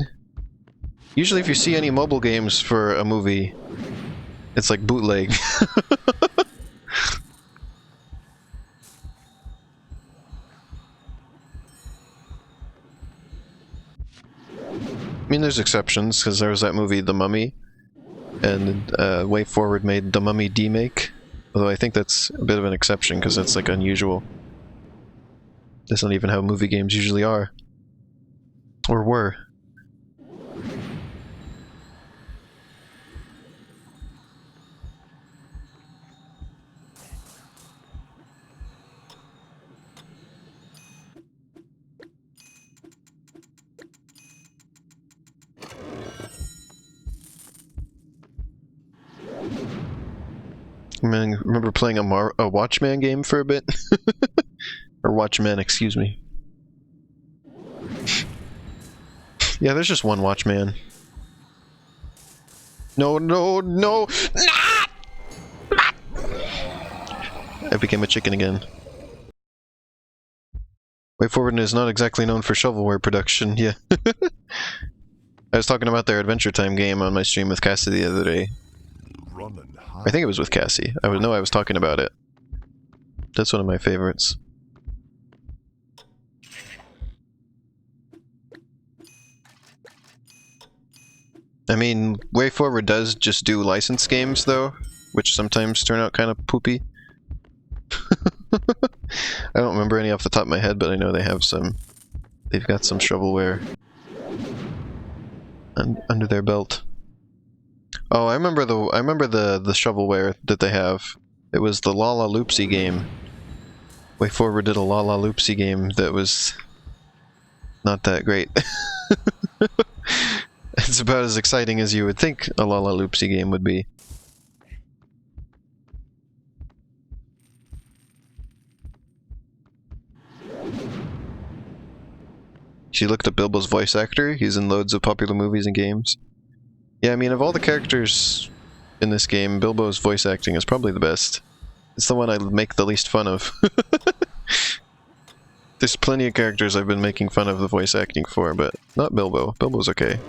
Usually if you see any mobile games for a movie, it's like bootleg. I mean, there's exceptions, because there was that movie, The Mummy, and Way Forward made The Mummy D-Make, although I think that's a bit of an exception, because that's like unusual. That's not even how movie games usually are. Or were. I mean, remember playing a Watchman game for a bit? Or Watchmen, excuse me. Yeah, there's just one Watchman. No, no, no! I became a chicken again. Way Forward is not exactly known for shovelware production, yeah. I was talking about their Adventure Time game on my stream with Cassie the other day. Run and hide. I think it was with Cassie. I was talking about it. That's one of my favorites. I mean, Way Forward does just do licensed games, though, which sometimes turn out kind of poopy. I don't remember any off the top of my head, but I know they have some. They've got some shovelware under their belt. Oh, I remember the shovelware that they have. It was the Lala Loopsy game. Way Forward did a Lala Loopsy game that was not that great. It's about as exciting as you would think a Lala Loopsy game would be. She looked up Bilbo's voice actor. He's in loads of popular movies and games. Yeah, I mean, of all the characters in this game, Bilbo's voice acting is probably the best. It's the one I make the least fun of. There's plenty of characters I've been making fun of the voice acting for, but not Bilbo. Bilbo's okay.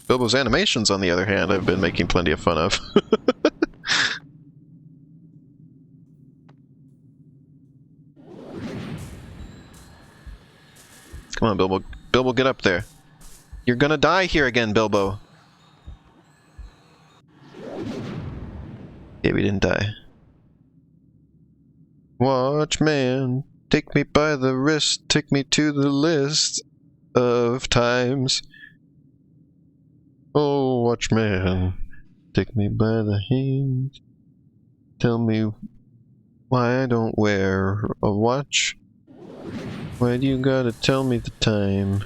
Bilbo's animations, on the other hand, I've been making plenty of fun of. Come on, Bilbo. Bilbo, get up there. You're gonna die here again, Bilbo. Yeah, we didn't die. Watchman, take me by the wrist, take me to the list of times. Oh, watchman, take me by the hand. Tell me why I don't wear a watch. Why do you gotta tell me the time?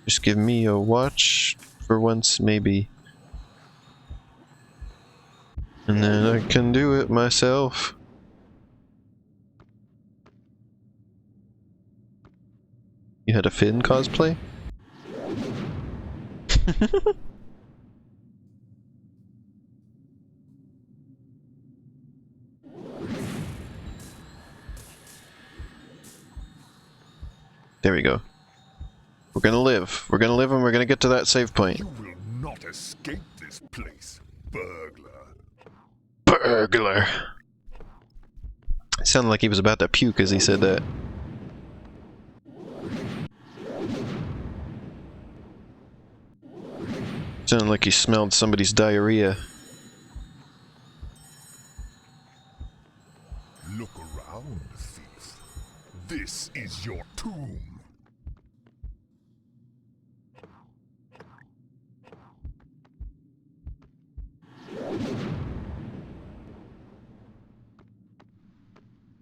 Just give me a watch for once, maybe. And then I can do it myself. You had a Finn cosplay? There we go. We're gonna live. We're gonna live and we're gonna get to that save point. You will not escape this place, burglar. Burglar. It sounded like he was about to puke as he said that. Sounded like he smelled somebody's diarrhea. Look around, thief. This is your tomb.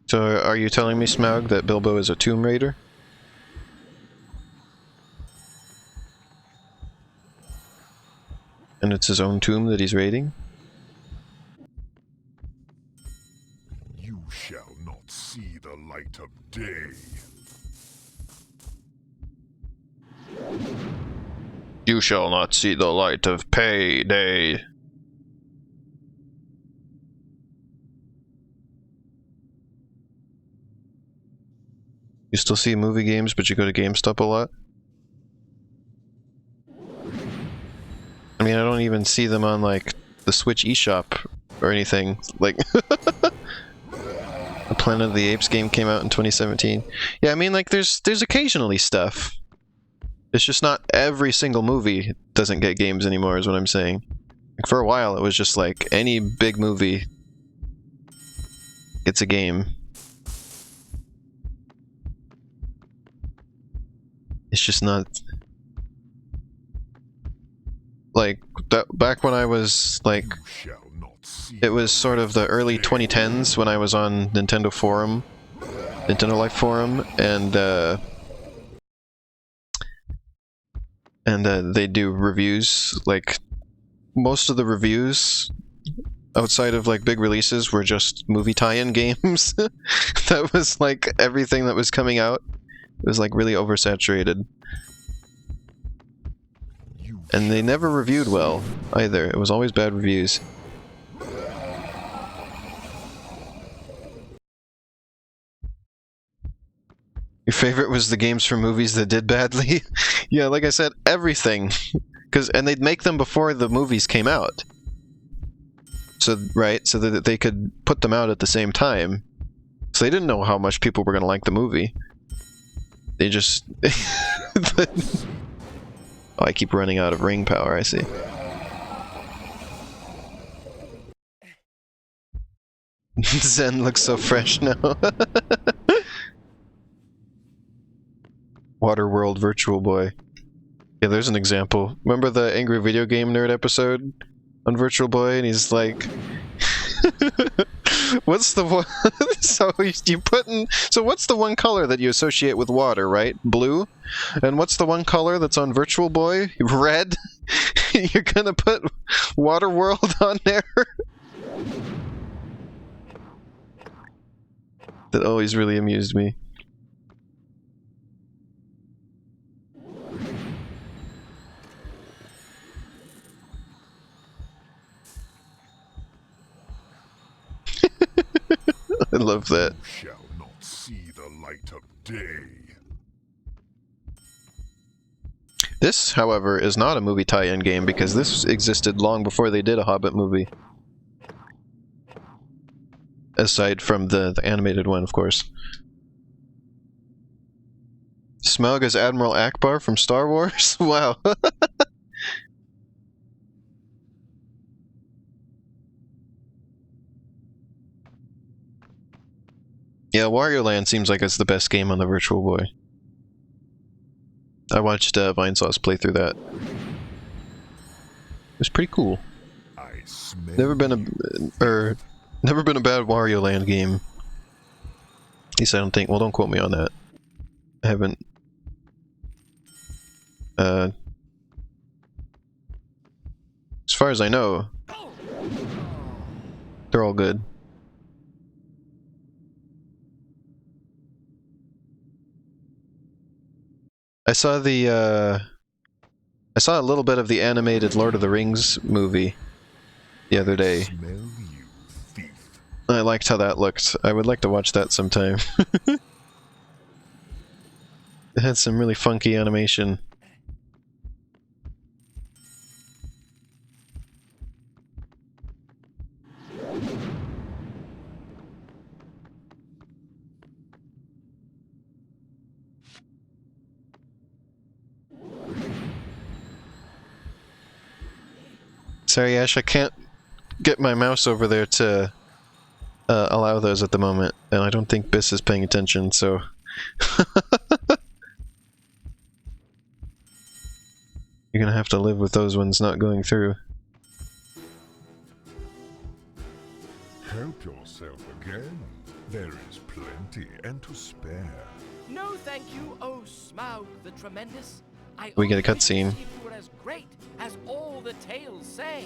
So, are you telling me, Smaug, that Bilbo is a tomb raider? And it's his own tomb that he's raiding? You shall not see the light of day. You shall not see the light of payday. You still see movie games, but you go to GameStop a lot? I mean, I don't even see them on, like, the Switch eShop or anything. Like, the Planet of the Apes game came out in 2017. Yeah, I mean, like, there's occasionally stuff. It's just not every single movie doesn't get games anymore, is what I'm saying. Like, for a while, it was just like, any big movie gets a game. It's just not... Like, back when I was, like... It was sort of the early 2010s when I was on Nintendo Forum, Nintendo Life Forum, and they do reviews. Like, most of the reviews outside of, like, big releases were just movie tie-in games. That was, like, everything that was coming out. It was, like, really oversaturated. And they never reviewed well, either. It was always bad reviews. Your favorite was the games from movies that did badly? Yeah, like I said, everything. And they'd make them before the movies came out. So, right, so that they could put them out at the same time. So they didn't know how much people were going to like the movie. They just... Oh, I keep running out of ring power, I see. Zen looks so fresh now. Waterworld Virtual Boy. Yeah, there's an example. Remember the Angry Video Game Nerd episode on Virtual Boy? And he's like... What's the one... So you put in... So what's the one color that you associate with water, right? Blue? And what's the one color that's on Virtual Boy? Red? You're gonna put Waterworld on there? That always really amused me. I love that. You shall not see the light of day. This, however, is not a movie tie-in game because this existed long before they did a Hobbit movie. Aside from the animated one, of course. Smaug as Admiral Akbar from Star Wars? Wow. Yeah, Wario Land seems like it's the best game on the Virtual Boy. I watched Vinesauce play through that. It was pretty cool. I smell Never been a bad Wario Land game. At least I don't think. Well, don't quote me on that. I haven't. As far as I know, they're all good. I saw a little bit of the animated Lord of the Rings movie the other day. Smell you, thief. I liked how that looked. I would like to watch that sometime. It had some really funky animation. Sorry, Ash, I can't get my mouse over there to allow those at the moment, and I don't think Biss is paying attention, so... You're gonna have to live with those ones not going through. Help yourself again. There is plenty and to spare. No, thank you, oh Smaug the Tremendous. We get a only cutscene. believe you were as great as all the tales say.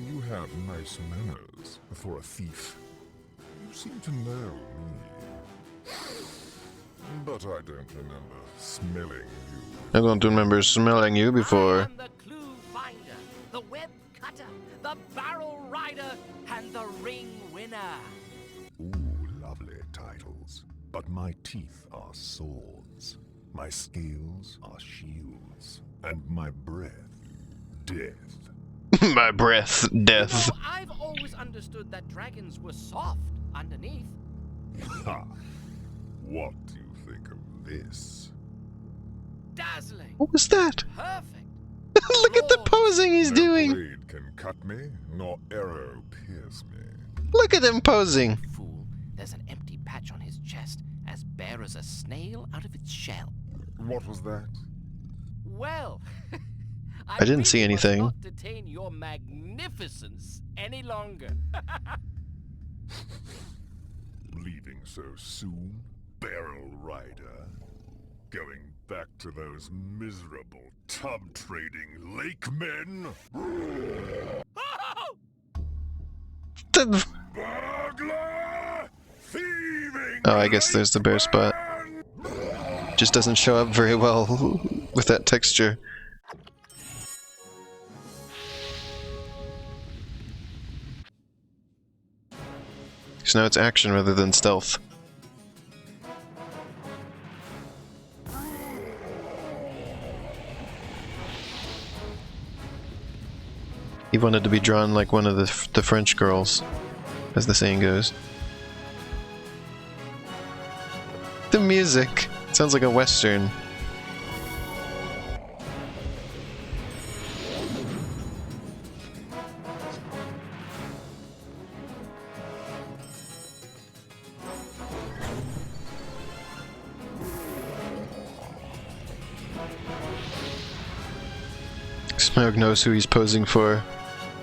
You have nice manners for a thief. You seem to know me. But I don't remember smelling you. I don't remember smelling you I before. am the clue finder, the web cutter, the barrel rider, and the ring winner. Ooh, lovely titles. But my teeth are swords. My scales are shields. And my breath, death. My breath, death. You know, I've always understood that dragons were soft underneath. Ha! What do you think of this? Dazzling. What was that? Perfect. Look at the posing he's No doing! blade can cut me, nor arrow pierce me. Look at him posing! Fool, there's an empty patch on his chest, as bare as a snail out of its shell. What was that? Well, I didn't see really must anything. not detain your magnificence any longer. Leaving so soon, barrel rider? Going back to those miserable tub-trading lake men? The- Burglar! Thieving! Oh, I guess there's the bare spot. Just doesn't show up very well with that texture. So now it's action rather than stealth. He wanted to be drawn like one of the French girls, as the saying goes. The music sounds like a western. Smaug knows who he's posing for.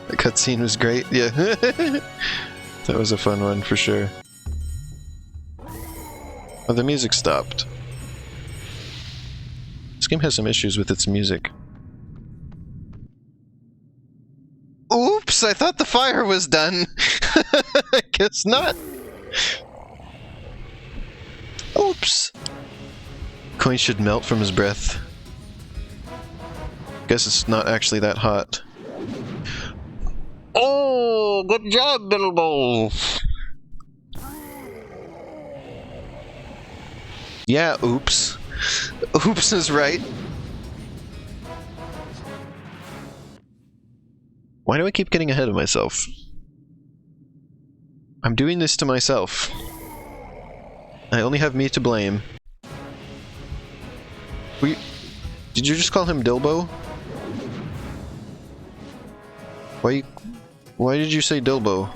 The cutscene was great, yeah. That was a fun one for sure. Oh, the music stopped. This game has some issues with its music. Oops, I thought the fire was done. I guess not. Oops. Coin should melt from his breath. Guess it's not actually that hot. Oh, good job, Bilbo! Yeah, oops. Oops is right. Why do I keep getting ahead of myself? I'm doing this to myself. I only have me to blame. Did you just call him Dilbo? Why did you say Dilbo,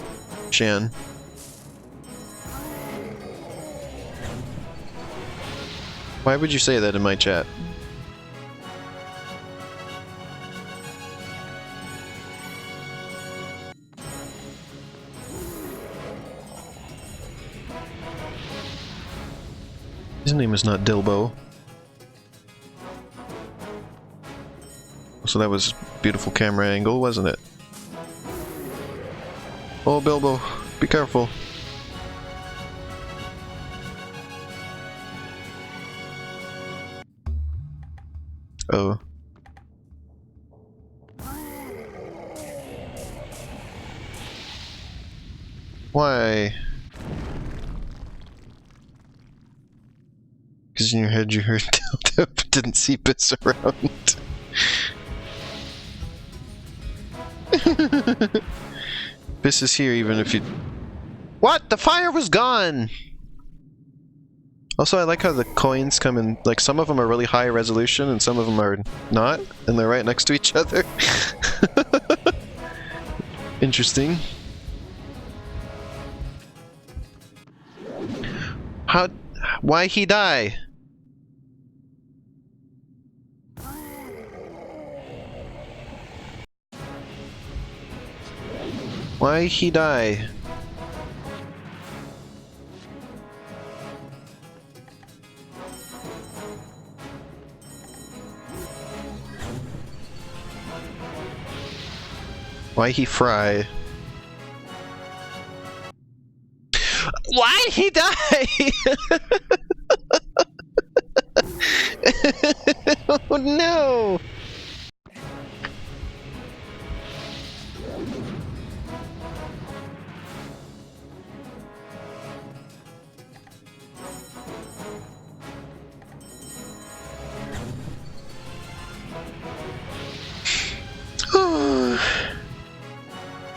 Shan? Why would you say that in my chat? His name is not Dilbo. So that was a beautiful camera angle, wasn't it? Oh, Bilbo, be careful. Oh. Why? Because in your head you heard Delta but didn't see bits around. This is here even if you... What? The fire was gone! Also, I like how the coins come in, like, some of them are really high resolution and some of them are not, and they're right next to each other. Interesting. How... Why he die? Why he die? Why he fry? Why he die? Oh no!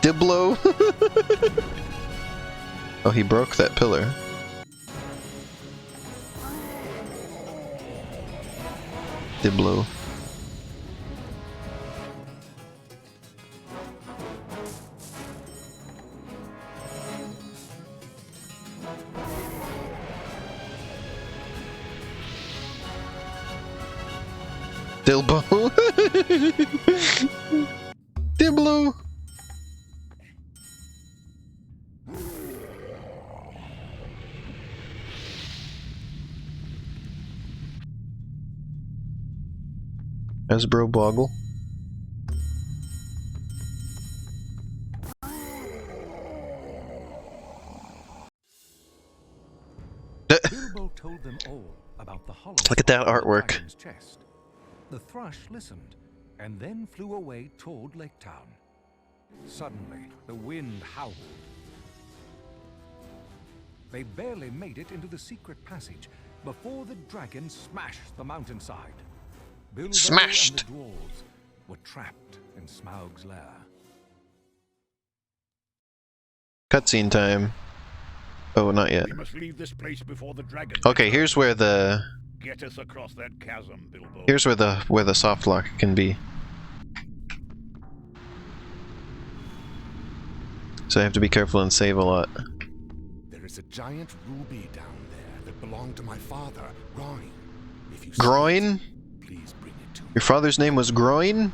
Diblo? Oh, he broke that pillar. Diblo. Dilbo. Diblo. Hasbro Boggle. Bilbo told them all about the hollow. Look at that spot in the artwork. dragon's chest. The thrush listened and then flew away toward Lake Town. Suddenly, the wind howled. They barely made it into the secret passage before the dragon smashed the mountainside. Bilbo Smashed! and the dwarves were trapped in Smaug's lair. Cutscene time. Oh, not yet. We must leave this place before the dragon. Okay, here's where the Get us across that chasm, Bilbo. here's where the soft lock can be. So I have to be careful and save a lot. There is a giant ruby down there that belonged to my father, Groin. If you see Groin? it, please bring it to me. Your father's name was Groin?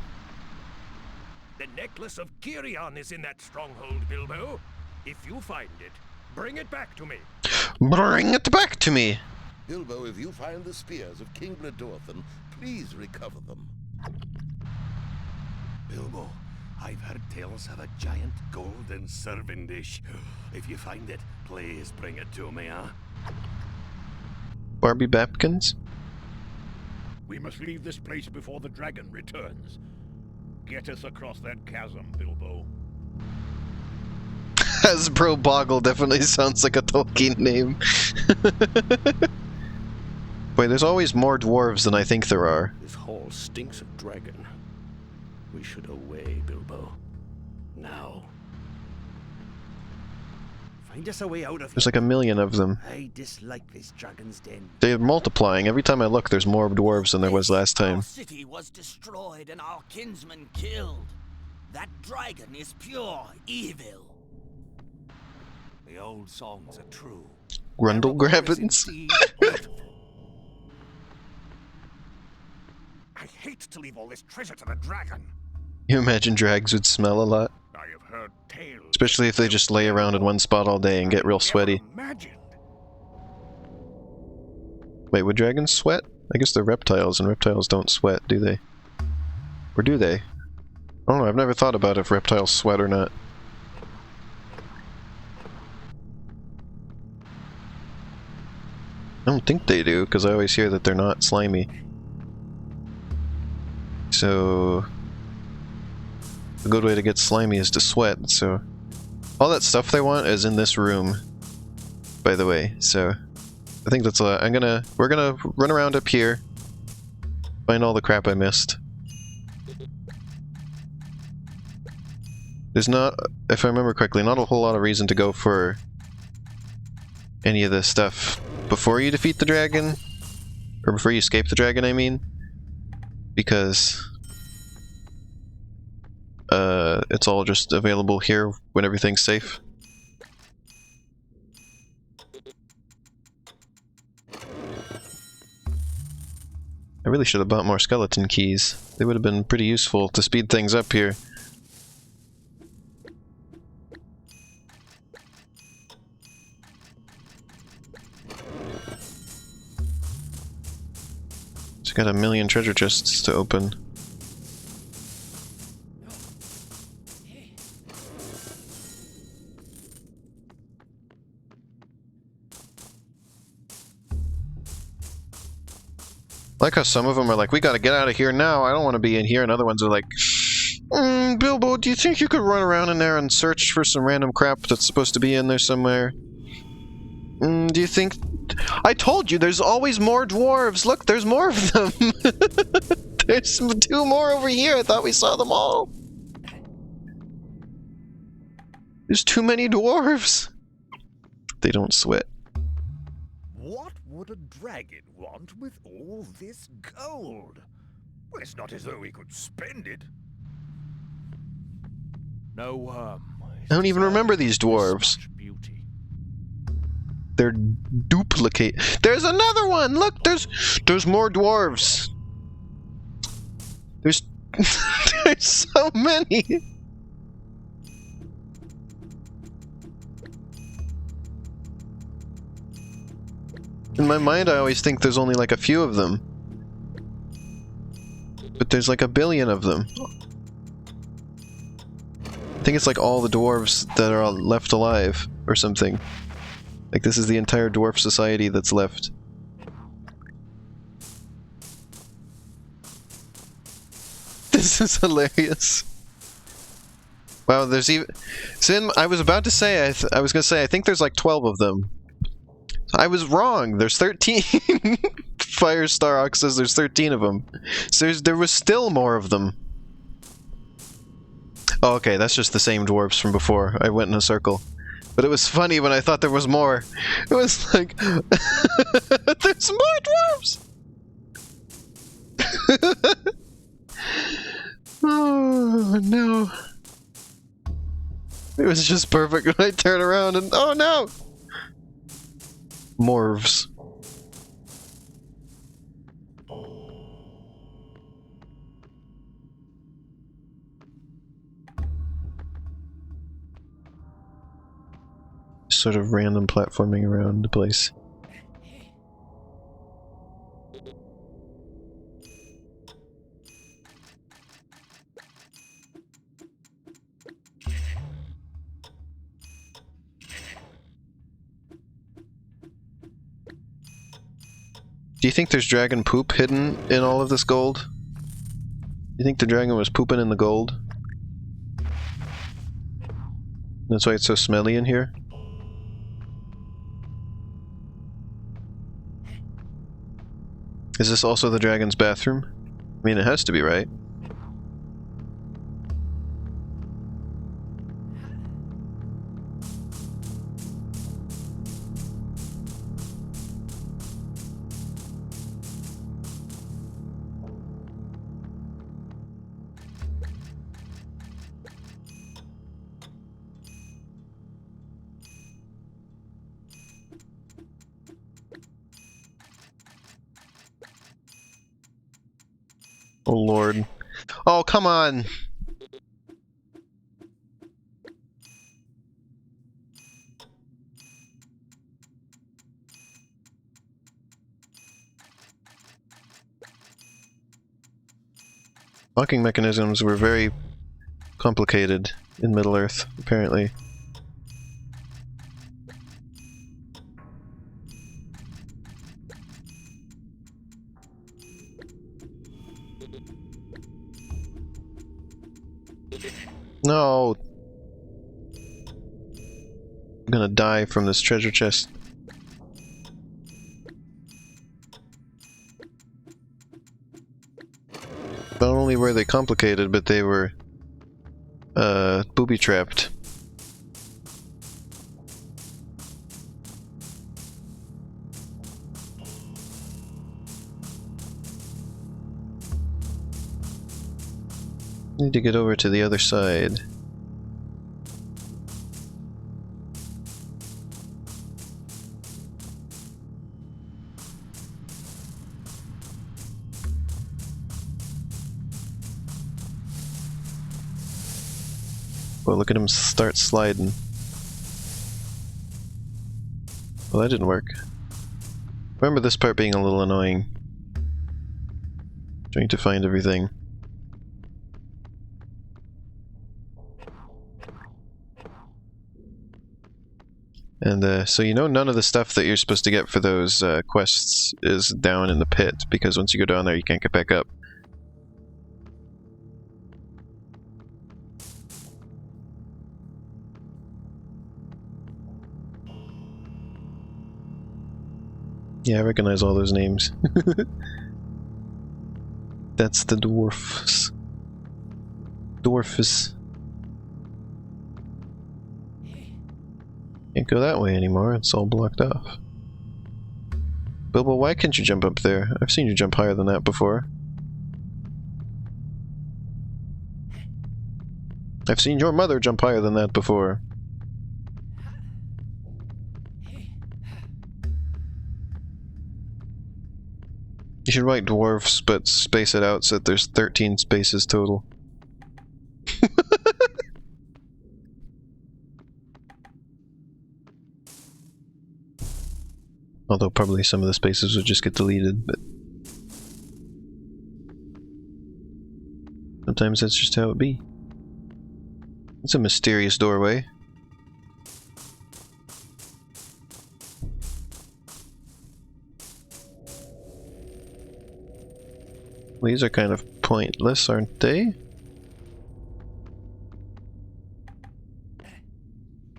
The necklace of Kirion is in that stronghold, Bilbo. If you find it, bring it back to me. Bring it back to me! Bilbo, if you find the spears of King Bledorthan, please recover them. Bilbo, I've heard tales of a giant golden serving dish. If you find it, please bring it to me, huh? Barbie Bapkins? We must leave this place before the dragon returns. Get us across that chasm, Bilbo. Hasbro Boggle definitely sounds like a Tolkien name. Wait, there's always more dwarves than I think there are. This hall stinks of dragon. We should away, Bilbo. Now. Find us a way out of There's here. like a million of them. I dislike this dragon's den. They're multiplying. Every time I look, there's more dwarves than there was last time. Our city was destroyed and our kinsmen killed. That dragon is pure evil. The old songs are true. Grundle Grabbins? I hate to leave all this treasure to the dragon. You imagine drags would smell a lot? I have heard tales. Especially if they just lay around in one spot all day and get real sweaty. Imagined. Wait, would dragons sweat? I guess they're reptiles, and reptiles don't sweat, do they? Or do they? I don't know, I've never thought about if reptiles sweat or not. I don't think they do, because I always hear that they're not slimy. So... a good way to get slimy is to sweat, so... all that stuff they want is in this room, by the way, so... I think that's we're gonna run around up here, find all the crap I missed. There's not, if I remember correctly, not a whole lot of reason to go for any of this stuff before you defeat the dragon, or before you escape the dragon, I mean, because it's all just available here when everything's safe. I really should have bought more skeleton keys. They would have been pretty useful to speed things up here. Just got a million treasure chests to open. I like how some of them are like, we gotta get out of here now, I don't want to be in here, and other ones are like, Bilbo, do you think you could run around in there and search for some random crap that's supposed to be in there somewhere? Do you think... I told you, there's always more dwarves! Look, there's more of them! There's 2 more over here, I thought we saw them all! There's too many dwarves! They don't sweat. What would a dragon want with all this gold? Well, it's not as though we could spend it. No worm. I don't even remember these dwarves. Beauty. They're duplicate. There's another one! Look, there's more dwarves. There's there's so many. In my mind, I always think there's only like a few of them. But there's like a billion of them. I think it's like all the dwarves that are left alive, or something. Like this is the entire dwarf society that's left. This is hilarious. Wow, there's even... Sin, I was about to say, I was gonna say, I think there's like 12 of them. I was wrong, there's 13! Firestar Ox says there's 13 of them. So there was still more of them. Oh, okay, that's just the same dwarves from before. I went in a circle. But it was funny when I thought there was more. It was like, there's more dwarves! Oh no. It was just perfect when I turn around and oh no! Morvs. Sort of random platforming around the place. Do you think there's dragon poop hidden in all of this gold? Do you think the dragon was pooping in the gold? That's why it's so smelly in here? Is this also the dragon's bathroom? I mean, it has to be, right? Oh lord. Oh, come on! Locking mechanisms were very complicated in Middle-earth, apparently. No! I'm gonna die from this treasure chest. Not only were they complicated, but they were booby-trapped. Need to get over to the other side. Well, look at him start sliding. Well, that didn't work. Remember this part being a little annoying. Trying to find everything. And so you know none of the stuff that you're supposed to get for those quests is down in the pit, because once you go down there you can't get back up. Yeah, I recognize all those names. That's the dwarfs. Dwarfs. Can't go that way anymore, it's all blocked off. Bilbo, why can't you jump up there? I've seen you jump higher than that before. I've seen your mother jump higher than that before. You should write dwarfs, but space it out so that there's 13 spaces total. Although probably some of the spaces would just get deleted, but sometimes that's just how it be. It's a mysterious doorway. These are kind of pointless, aren't they?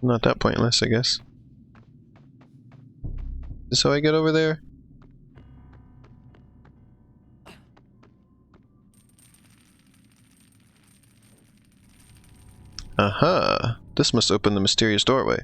Not that pointless, I guess. Is this how I get over there? Aha! This must open the mysterious doorway.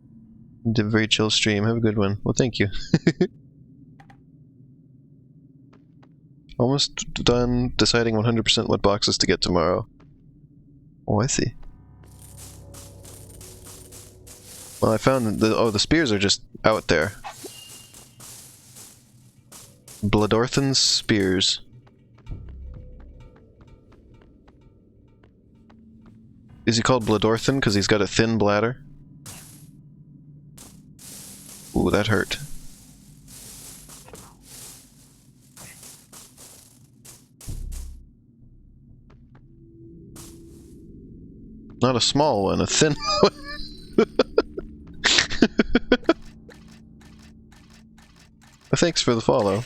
Did a very chill stream. Have a good one. Well, thank you. Almost done deciding 100% what boxes to get tomorrow. Oh, I see. Well, I found the spears are just out there. Bloodorthan's spears. Is he called Bloodorthan because he's got a thin bladder? Ooh, that hurt. Not a small one, a thin one. Thanks for the follow.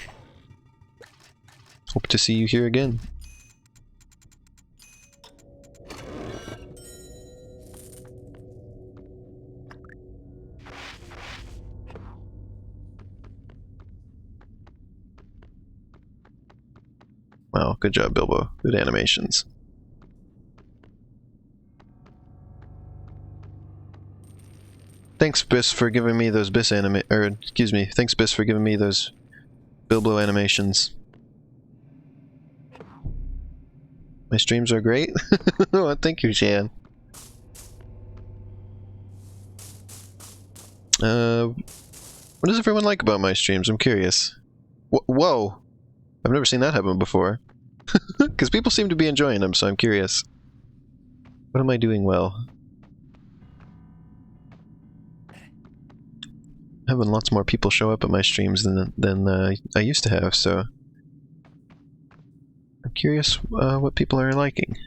Hope to see you here again. Wow, good job, Bilbo. Good animations. Thanks, Biss, for giving me those thanks, Biss, for giving me those Bilbo animations. My streams are great? Oh, thank you, Shan. What does everyone like about my streams? I'm curious. Whoa! I've never seen that happen before. Because people seem to be enjoying them, so I'm curious. What am I doing well? Having lots more people show up at my streams than I used to have, so I'm curious what people are liking.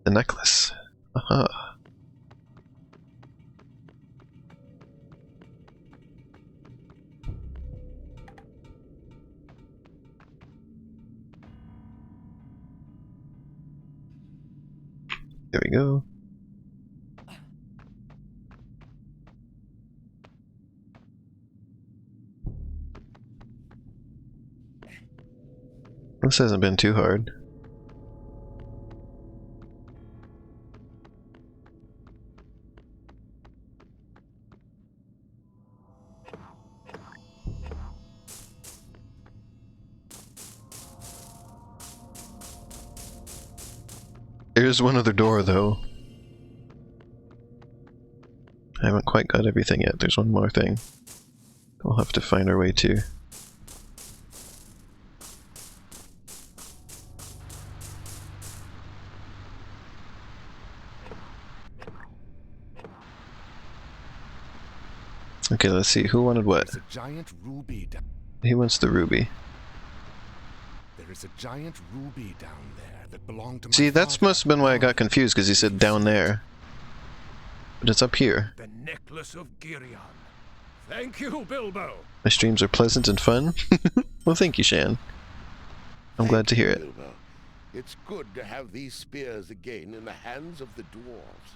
The necklace. Aha. There we go. This hasn't been too hard. There's one other door, though. I haven't quite got everything yet. There's one more thing. We'll have to find our way to. Okay, let's see. Who wanted what? There's a giant ruby down. He wants the ruby. There is a giant ruby down there that belonged to my See, that's father. must have been why I got confused, because he said down there. But it's up here. The necklace of Girion. Thank you, Bilbo. My streams are pleasant and fun. Well, thank you, Shan. I'm glad to hear it. Bilbo. It's good to have these spears again in the hands of the dwarves.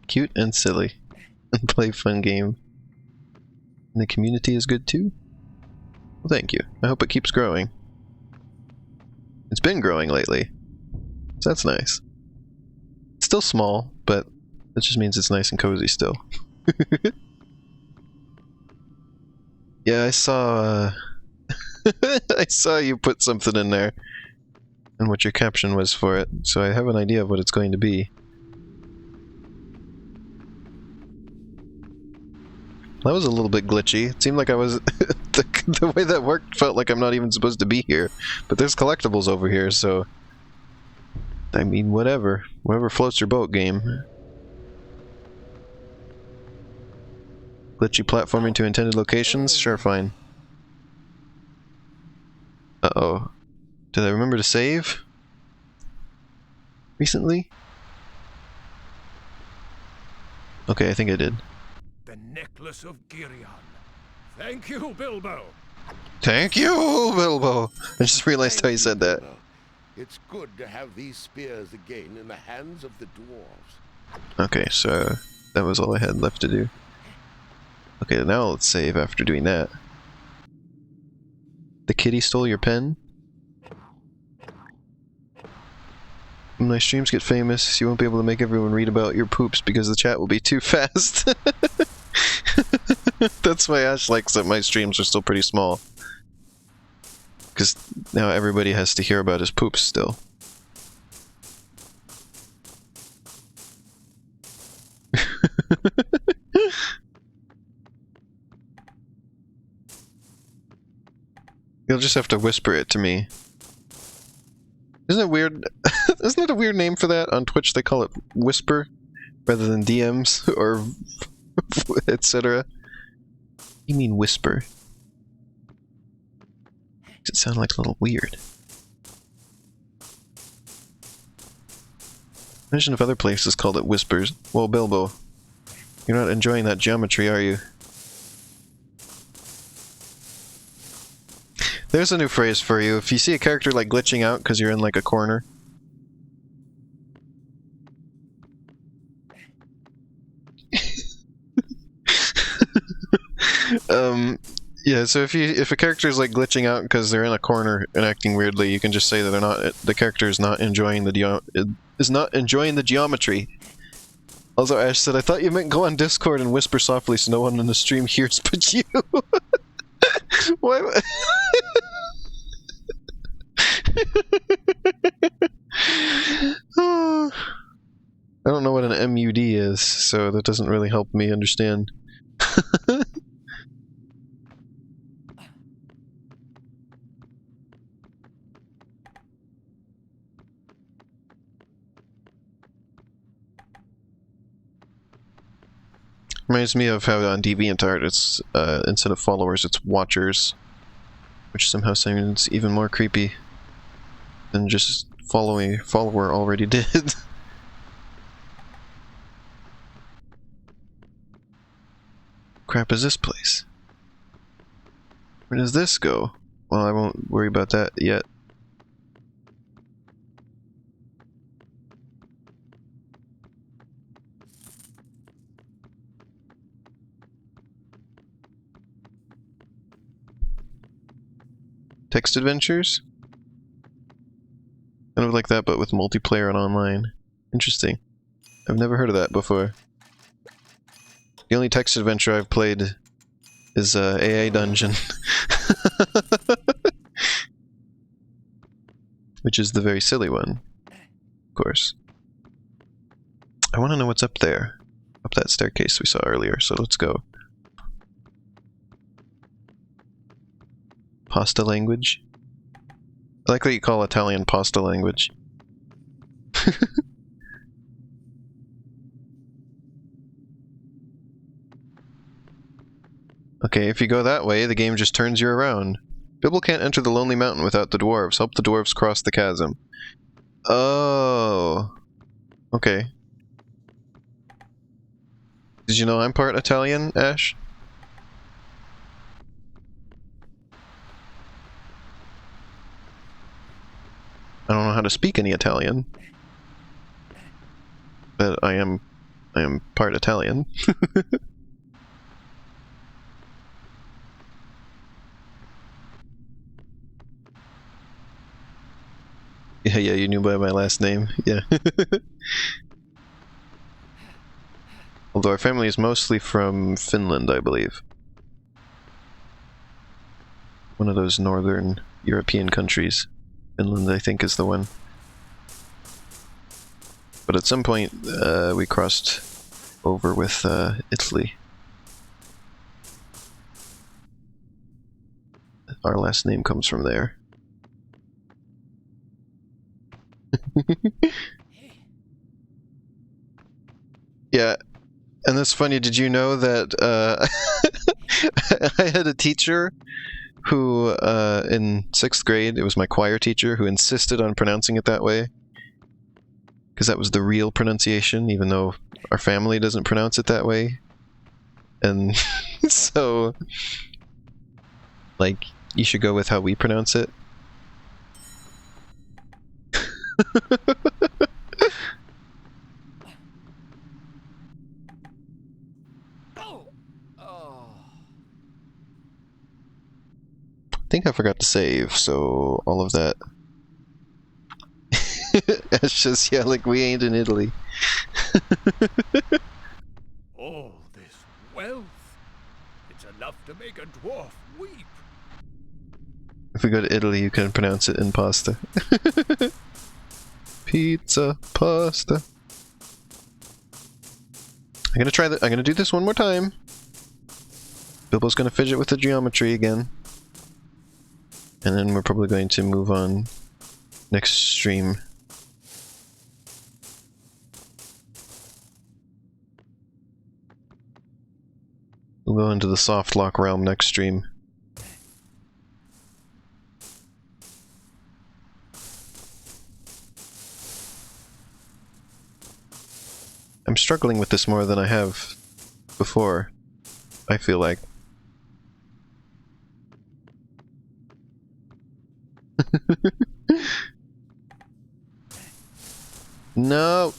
Cute and silly. And play fun game. And the community is good too? Well, thank you. I hope it keeps growing. It's been growing lately. So that's nice. It's still small, but that just means it's nice and cozy still. Yeah, I saw I saw you put something in there and what your caption was for it, so I have an idea of what it's going to be. That was a little bit glitchy. It seemed like I was the way that worked felt like I'm not even supposed to be here. But there's collectibles over here, so I mean, whatever floats your boat, game. Glitchy platforming to intended locations? Sure, fine. Uh-oh. Did I remember to save? Recently? Okay, I think I did. The necklace of Girion. Thank you, Bilbo. Thank you, Bilbo! I just realized how you said that. Bilbo. It's good to have these spears again in the hands of the dwarves. Okay, so that was all I had left to do. Okay, now let's save after doing that. The kitty stole your pen? When my streams get famous, you won't be able to make everyone read about your poops because the chat will be too fast. That's why Ash likes that my streams are still pretty small. Because now everybody has to hear about his poops still. You'll just have to whisper it to me. Isn't it weird? Isn't it a weird name for that? On Twitch they call it whisper rather than DMs or etc. You mean whisper? Makes it sound like a little weird. Imagine if other places called it whispers. Well, Bilbo, you're not enjoying that geometry, are you? There's a new phrase for you. If you see a character like glitching out because you're in like a corner. Yeah, so if a character is like glitching out because they're in a corner and acting weirdly, you can just say that the character is not enjoying the geometry. Also, Ash said, I thought you meant go on Discord and whisper softly so no one in the stream hears but you. Why? I don't know what an MUD is, so that doesn't really help me understand. Reminds me of how on DeviantArt it's, instead of followers, it's watchers. Which somehow seems even more creepy than just follower already did. Crap is this place? Where does this go? Well, I won't worry about that yet. Text adventures? Kind of like that, but with multiplayer and online. Interesting. I've never heard of that before. The only text adventure I've played is AA Dungeon. Which is the very silly one, of course. I want to know what's up there. Up that staircase we saw earlier, so let's go. Pasta language? I like that you call Italian pasta language. Okay, if you go that way, the game just turns you around. Bilbo can't enter the Lonely Mountain without the dwarves. Help the dwarves cross the chasm. Oh. Okay. Did you know I'm part Italian, Ash? I don't know how to speak any Italian, but I am part Italian. Yeah, you knew by my last name. Yeah. Although our family is mostly from Finland, I believe. One of those northern European countries. Finland, I think, is the one. But at some point, we crossed over with Italy. Our last name comes from there. Yeah, and that's funny. Did you know that I had a teacher who, in 6th grade, it was my choir teacher, who insisted on pronouncing it that way. Because that was the real pronunciation, even though our family doesn't pronounce it that way. And so, like, you should go with how we pronounce it. Oh! think I forgot to save, so all of that. It's just, yeah, like we ain't in Italy. All this wealth. It's enough to make a dwarf weep. If we go to Italy, you can pronounce it in pasta. Pizza, pasta. I'm gonna try that. I'm gonna do this one more time. Bilbo's gonna fidget with the geometry again. And then we're probably going to move on next stream. We'll go into the soft lock realm next stream. I'm struggling with this more than I have before, I feel like. No!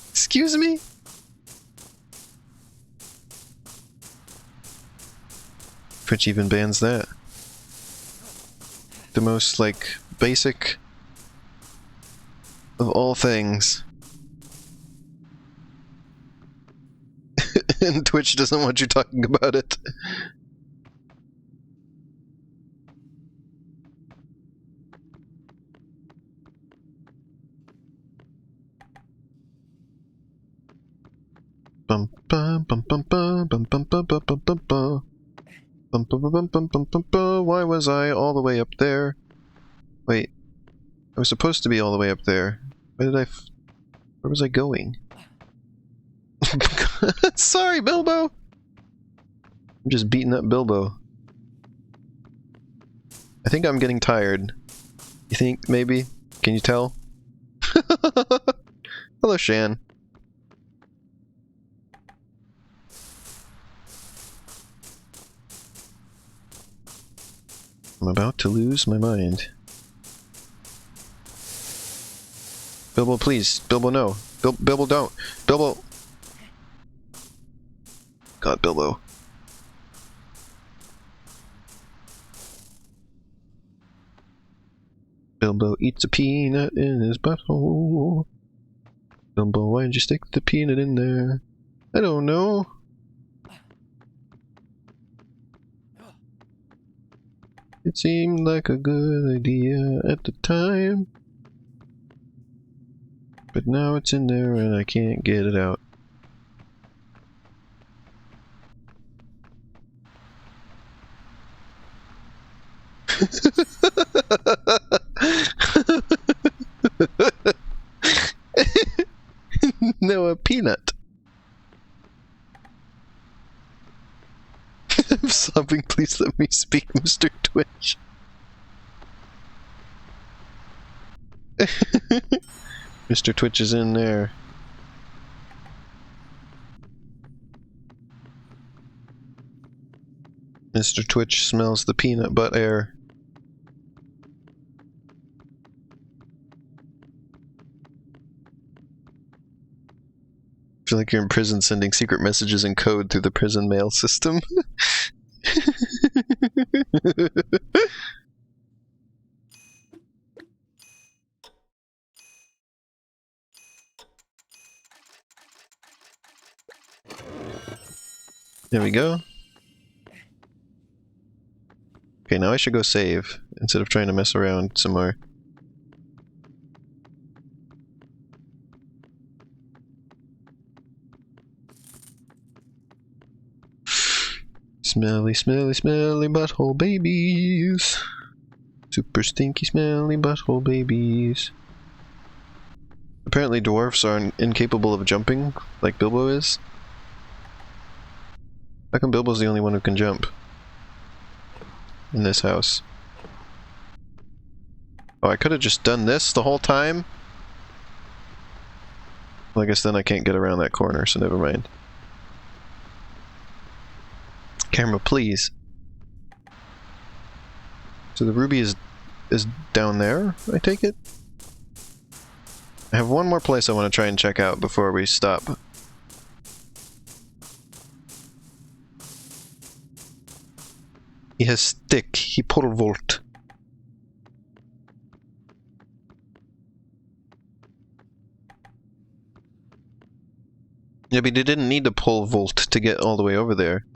Excuse me? Which even bans that. The most, like, basic of all things. And Twitch doesn't want you talking about it. Bum bum bum bum bum bum bum bum bum bum bum bum. Bum, bum, bum, bum, bum, bum, bum. Why was I all the way up there? Wait, I was supposed to be all the way up there. Where did where was I going? Sorry, Bilbo! I'm just beating up Bilbo. I think I'm getting tired. You think, maybe? Can you tell? Hello, Shan. I'm about to lose my mind. Bilbo, please. Bilbo, no. Bilbo, don't. Bilbo. God, Bilbo. Bilbo eats a peanut in his butthole. Bilbo, why did you stick the peanut in there? I don't know. It seemed like a good idea at the time. But now it's in there and I can't get it out. No, a peanut. I'm sobbing, please let me speak, Mr. Twitch. Mr. Twitch is in there. Mr. Twitch smells the peanut butt air. I feel like you're in prison sending secret messages in code through the prison mail system. There we go. Okay, now I should go save, instead of trying to mess around some more. Smelly, smelly, smelly butthole babies. Super stinky, smelly butthole babies. Apparently dwarfs are incapable of jumping, like Bilbo is. How come Bilbo's the only one who can jump? In this house. Oh, I could have just done this the whole time? Well, I guess then I can't get around that corner, so never mind. Camera, please. So the ruby is down there, I take it? I have one more place I want to try and check out before we stop. He has stick. He pole vault. Yeah, but they didn't need the pole vault to get all the way over there.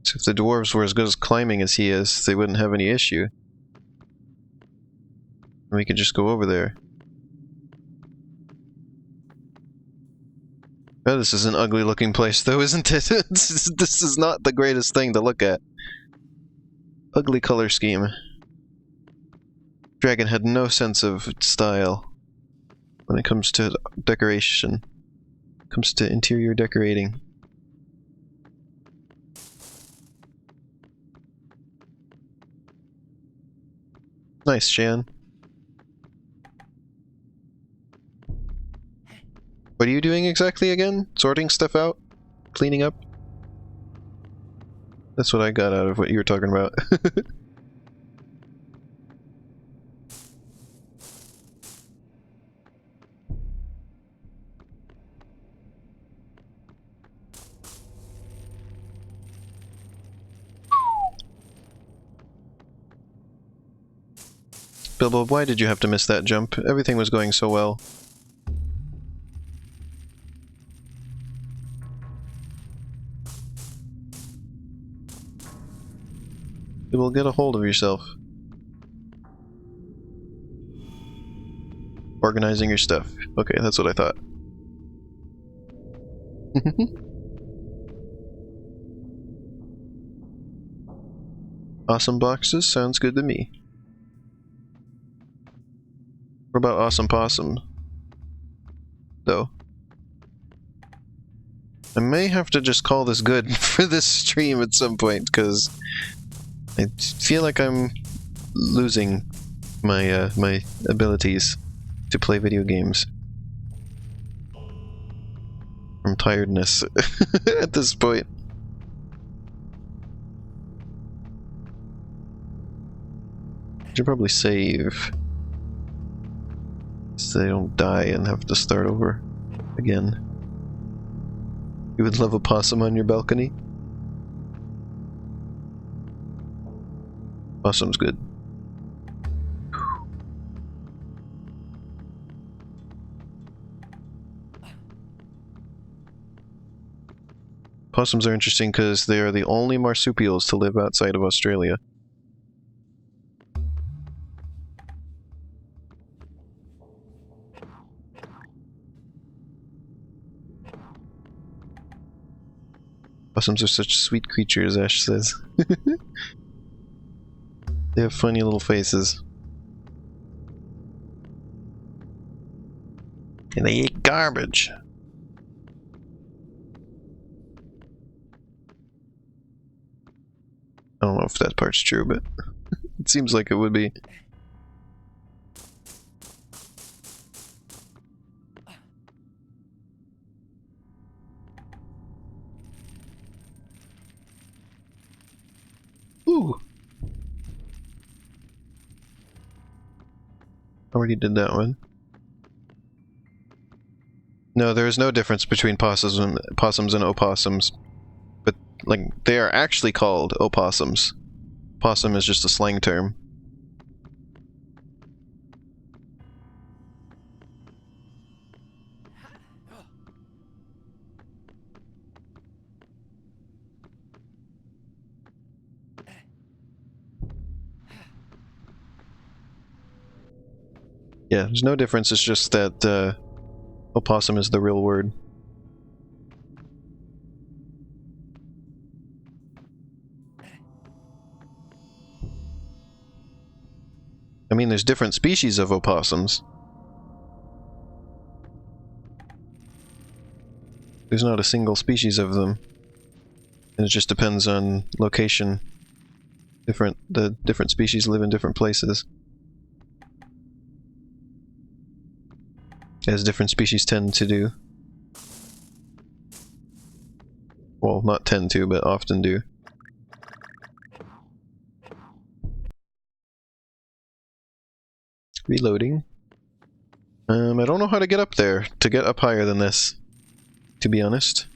So if the dwarves were as good as climbing as he is, they wouldn't have any issue. And we could just go over there. Oh, this is an ugly looking place though, isn't it? This is not the greatest thing to look at. Ugly color scheme. Dragon had no sense of style when it comes to decoration. Comes to interior decorating. Nice, Shan. What are you doing exactly again? Sorting stuff out? Cleaning up? That's what I got out of what you were talking about. Bilbo, why did you have to miss that jump? Everything was going so well. You will get a hold of yourself. Organizing your stuff. Okay, that's what I thought. Awesome boxes? Sounds good to me. What about awesome possum? Though. I may have to just call this good for this stream at some point, because I feel like I'm losing my my abilities to play video games from tiredness at this point. Should probably save so they don't die and have to start over again. You would love a possum on your balcony? Possum's good. Possums are interesting because they are the only marsupials to live outside of Australia. Possums are such sweet creatures, Ash says. They have funny little faces. And they eat garbage. I don't know if that part's true, but it seems like it would be. Ooh! Already did that one. No, there is no difference between possums and opossums. But, like, they are actually called opossums. Possum is just a slang term. Yeah, there's no difference, it's just that opossum is the real word. I mean, there's different species of opossums. There's not a single species of them. And it just depends on location. The different species live in different places. As different species tend to do. Well, not tend to, but often do. Reloading. I don't know how to get up there, to get up higher than this, to be honest.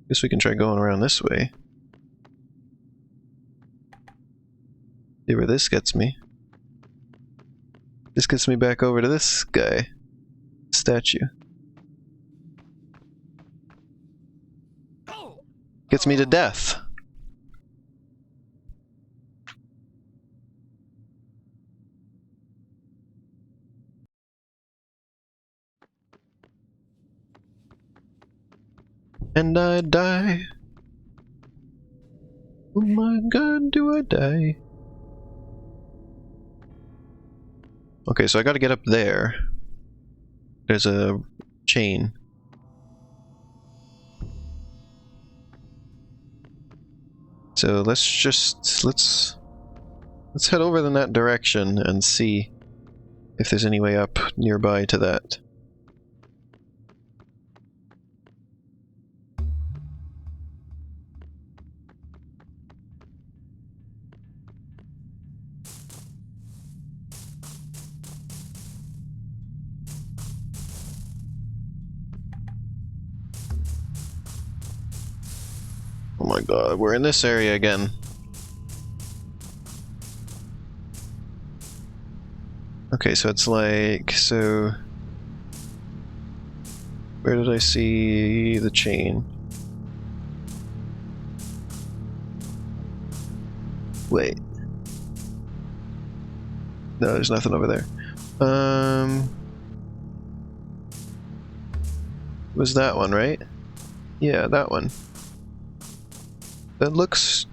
Guess we can try going around this way. See where this gets me. This gets me back over to this guy. Statue. Gets me to death. And I die. Oh my god, do I die? Okay, so I gotta get up there. There's a chain. So let's head over in that direction and see if there's any way up nearby to that. Oh my god, we're in this area again. Okay, so it's like, so... Where did I see the chain? Wait. No, there's nothing over there. Was that one, right? Yeah, that one. That looks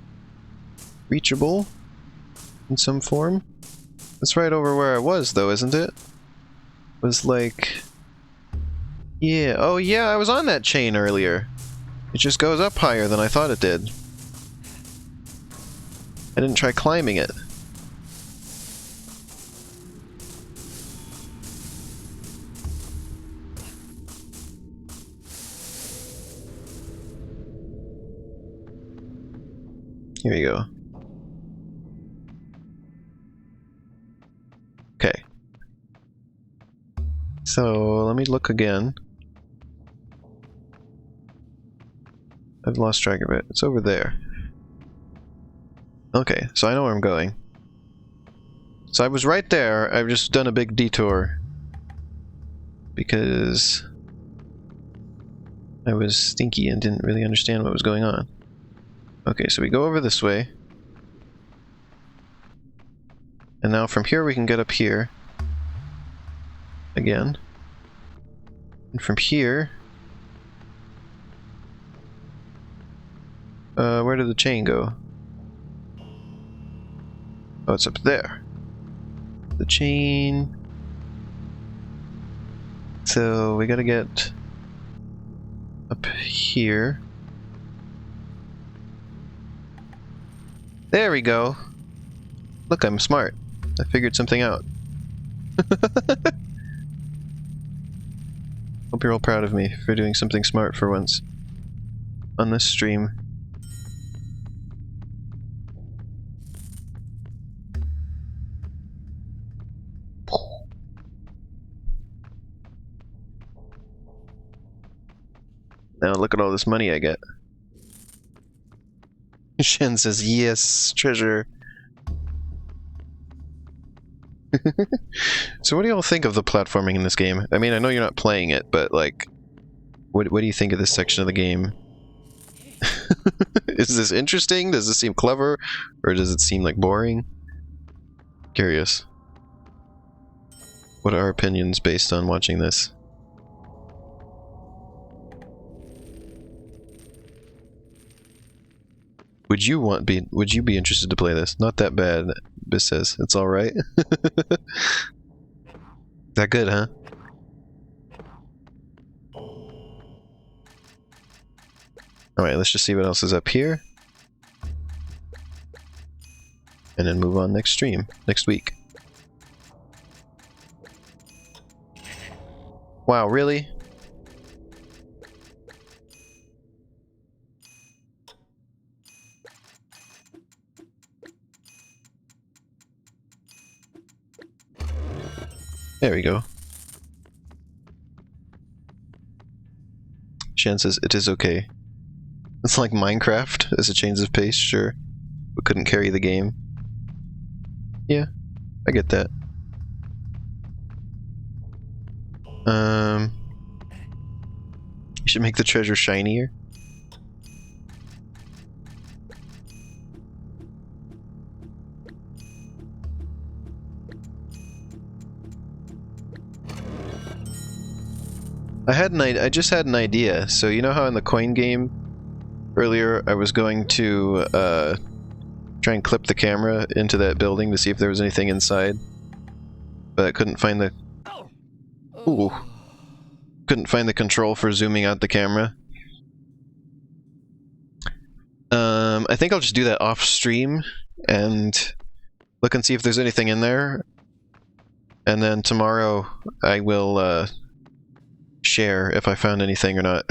reachable in some form. That's right over where I was, though, isn't it? Was like... Yeah, oh yeah, I was on that chain earlier. It just goes up higher than I thought it did. I didn't try climbing it. Here you go. Okay. So, let me look again. I've lost track of it. It's over there. Okay, so I know where I'm going. So I was right there, I've just done a big detour. Because I was stinky and didn't really understand what was going on. Okay, so we go over this way. And now from here we can get up here. Again. And from here... where did the chain go? Oh, it's up there. The chain... So, we gotta get... up here. There we go! Look, I'm smart. I figured something out. Hope you're all proud of me for doing something smart for once. On this stream. Now look at all this money I get. Shen says, yes, treasure. So what do y'all think of the platforming in this game? I mean, I know you're not playing it, but like, what do you think of this section of the game? Is this interesting? Does this seem clever? Or does it seem like boring? Curious. What are our opinions based on watching this? Would you be interested to play this? Not that bad, Bis says. It's alright. That good, huh? Alright, let's just see what else is up here. And then move on next stream, next week. Wow, really? There we go. Shan says it is okay. It's like Minecraft as a change of pace, sure. But couldn't carry the game. Yeah, I get that. You should make the treasure shinier. I just had an idea. So you know how in the coin game earlier I was going to try and clip the camera into that building to see if there was anything inside, but I couldn't find the couldn't find the control for zooming out the camera. I think I'll just do that off stream and look and see if there's anything in there, and then tomorrow I will share if I found anything or not.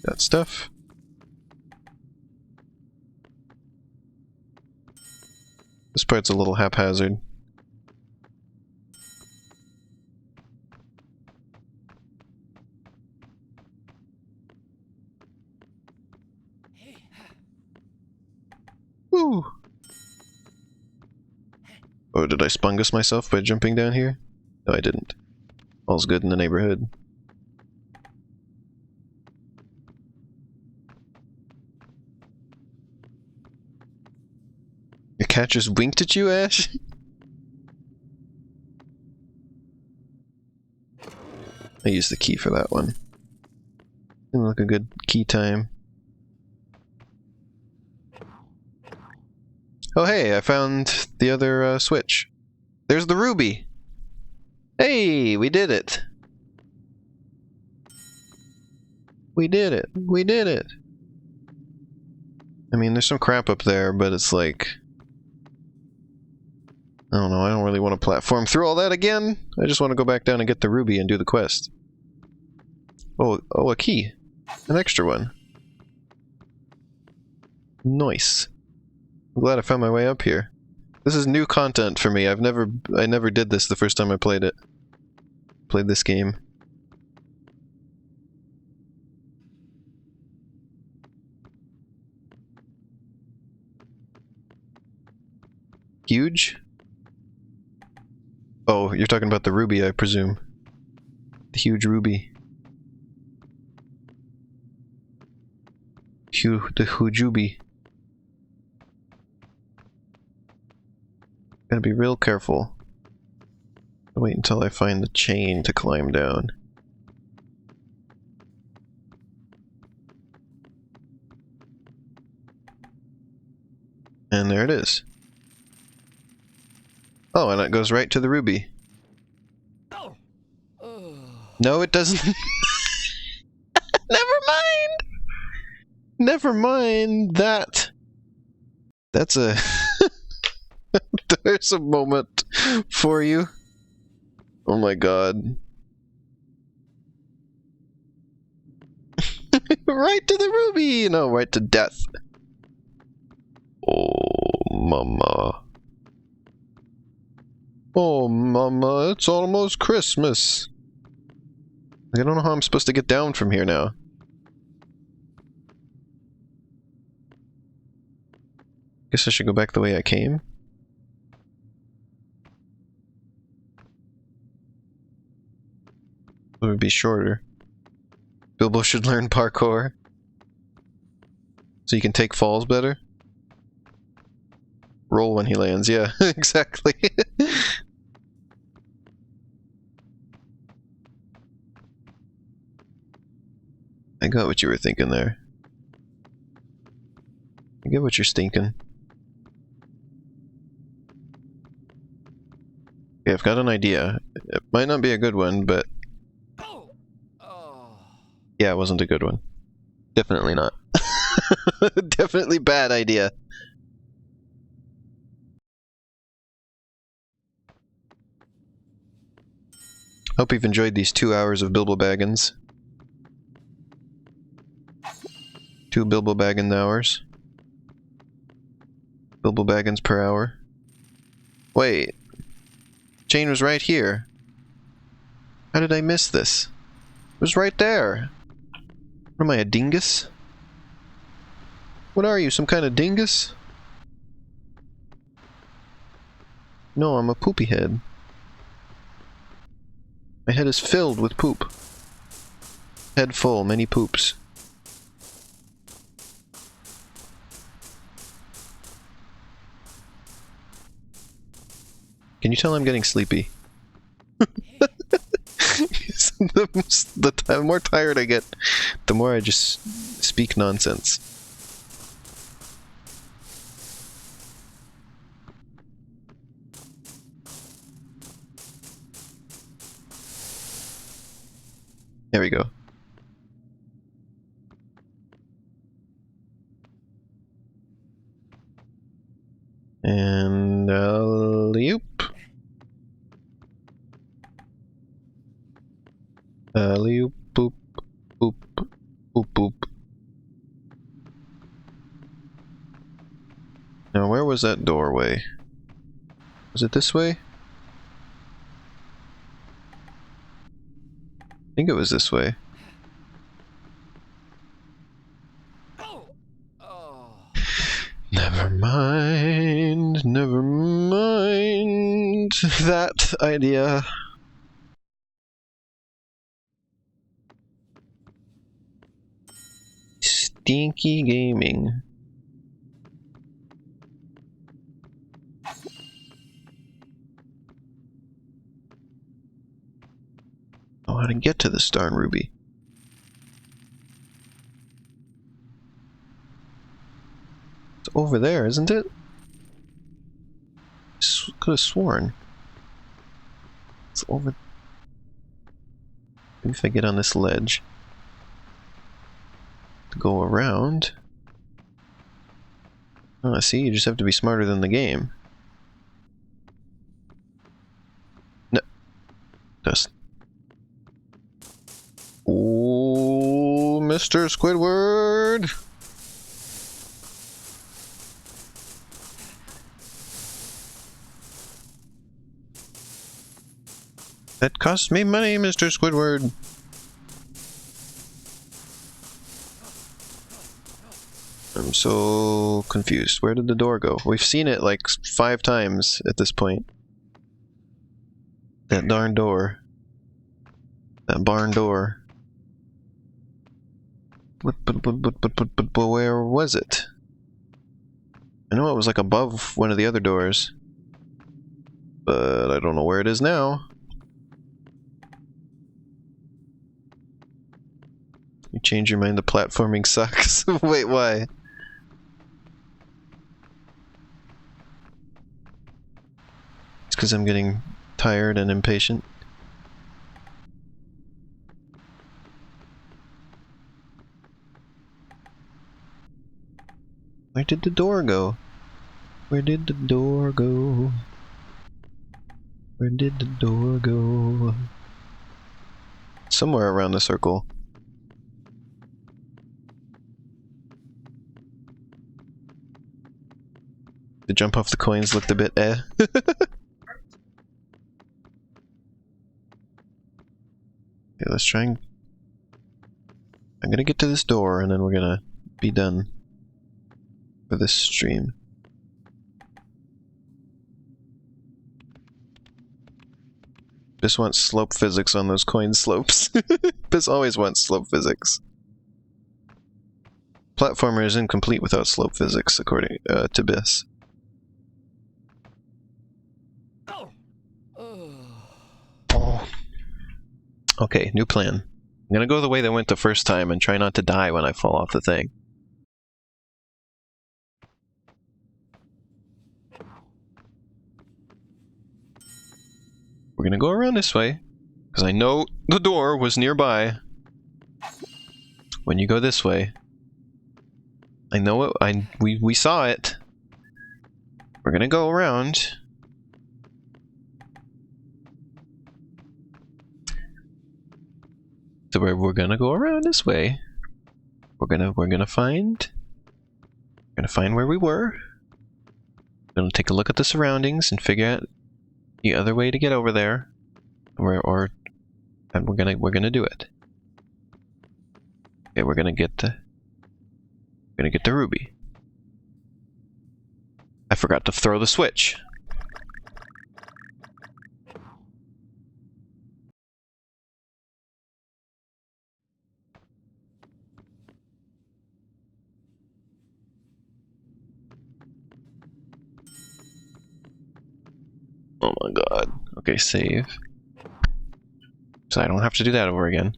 That stuff. This part's a little haphazard. Ooh. Oh, did I spungus myself by jumping down here? No, I didn't. All's good in the neighborhood. Your cat just winked at you, Ash? I used the key for that one. Didn't look a good key time. Oh hey, I found the other switch. There's the ruby! Hey, we did it! We did it! We did it! I mean, there's some crap up there, but it's like... I don't know, I don't really want to platform through all that again! I just want to go back down and get the ruby and do the quest. Oh, a key. An extra one. Nice. I'm glad I found my way up here. This is new content for me. I never did this the first time I played it. Played this game. Huge? Oh, you're talking about the ruby, I presume. The huge ruby. The hujubi. Gotta be real careful. Wait until I find the chain to climb down. And there it is. Oh, and it goes right to the ruby. No, it doesn't. Never mind! Never mind that. That's a... There's a moment for you. Oh my god. Right to the ruby! No, right to death. Oh, mama. Oh, mama, it's almost Christmas. I don't know how I'm supposed to get down from here now. Guess I should go back the way I came. It would be shorter. Bilbo should learn parkour. So you can take falls better? Roll when he lands, yeah, exactly. I got what you were thinking there. I get what you're stinking. Okay, I've got an idea. It might not be a good one, but... Yeah, it wasn't a good one. Definitely not. Definitely bad idea. Hope you've enjoyed these 2 hours of Bilbo Baggins. 2 Bilbo Baggins hours. Bilbo Baggins per hour. Wait. Chain was right here. How did I miss this? It was right there. What am I, a dingus? What are you, some kind of dingus? No, I'm a poopy head. My head is filled with poop. Head full, many poops. Can you tell I'm getting sleepy? The more tired I get, the more I just speak nonsense. There we go. And alley-oop. Alley-oop, boop, boop, boop, boop. Now, where was that doorway? Was it this way? I think it was this way. Never mind that idea. Stinky gaming. Oh, how to get to this darn ruby. It's over there, isn't it? Could have sworn. It's over. Maybe if I get on this ledge. To go around. Oh, see, you just have to be smarter than the game. No. Just. Oh, Mr. Squidward! That cost me money, Mr. Squidward. I'm so confused. Where did the door go? We've seen it like 5 times at this point. That darn door. That barn door. But where was it? I know it was like above one of the other doors. But I don't know where it is now. You change your mind, the platforming sucks. Wait, why? It's because I'm getting tired and impatient. Where did the door go? Where did the door go? Where did the door go? Somewhere around the circle. The jump off the coins looked a bit eh. Okay, let's try and... I'm gonna get to this door and then we're gonna be done for this stream. This wants slope physics on those coin slopes. This always wants slope physics. Platformer is incomplete without slope physics, according to Biss. Oh. Okay, new plan. I'm gonna go the way that went the first time and try not to die when I fall off the thing. We're gonna go around this way, because I know the door was nearby. When you go this way, I know it. We saw it. We're gonna go around. So we're gonna go around this way. We're gonna find where we were. We're gonna take a look at the surroundings and figure out the other way to get over there. And we're gonna do it. Okay, we're gonna get the ruby. I forgot to throw the switch. Oh my god. Okay, save. So I don't have to do that over again.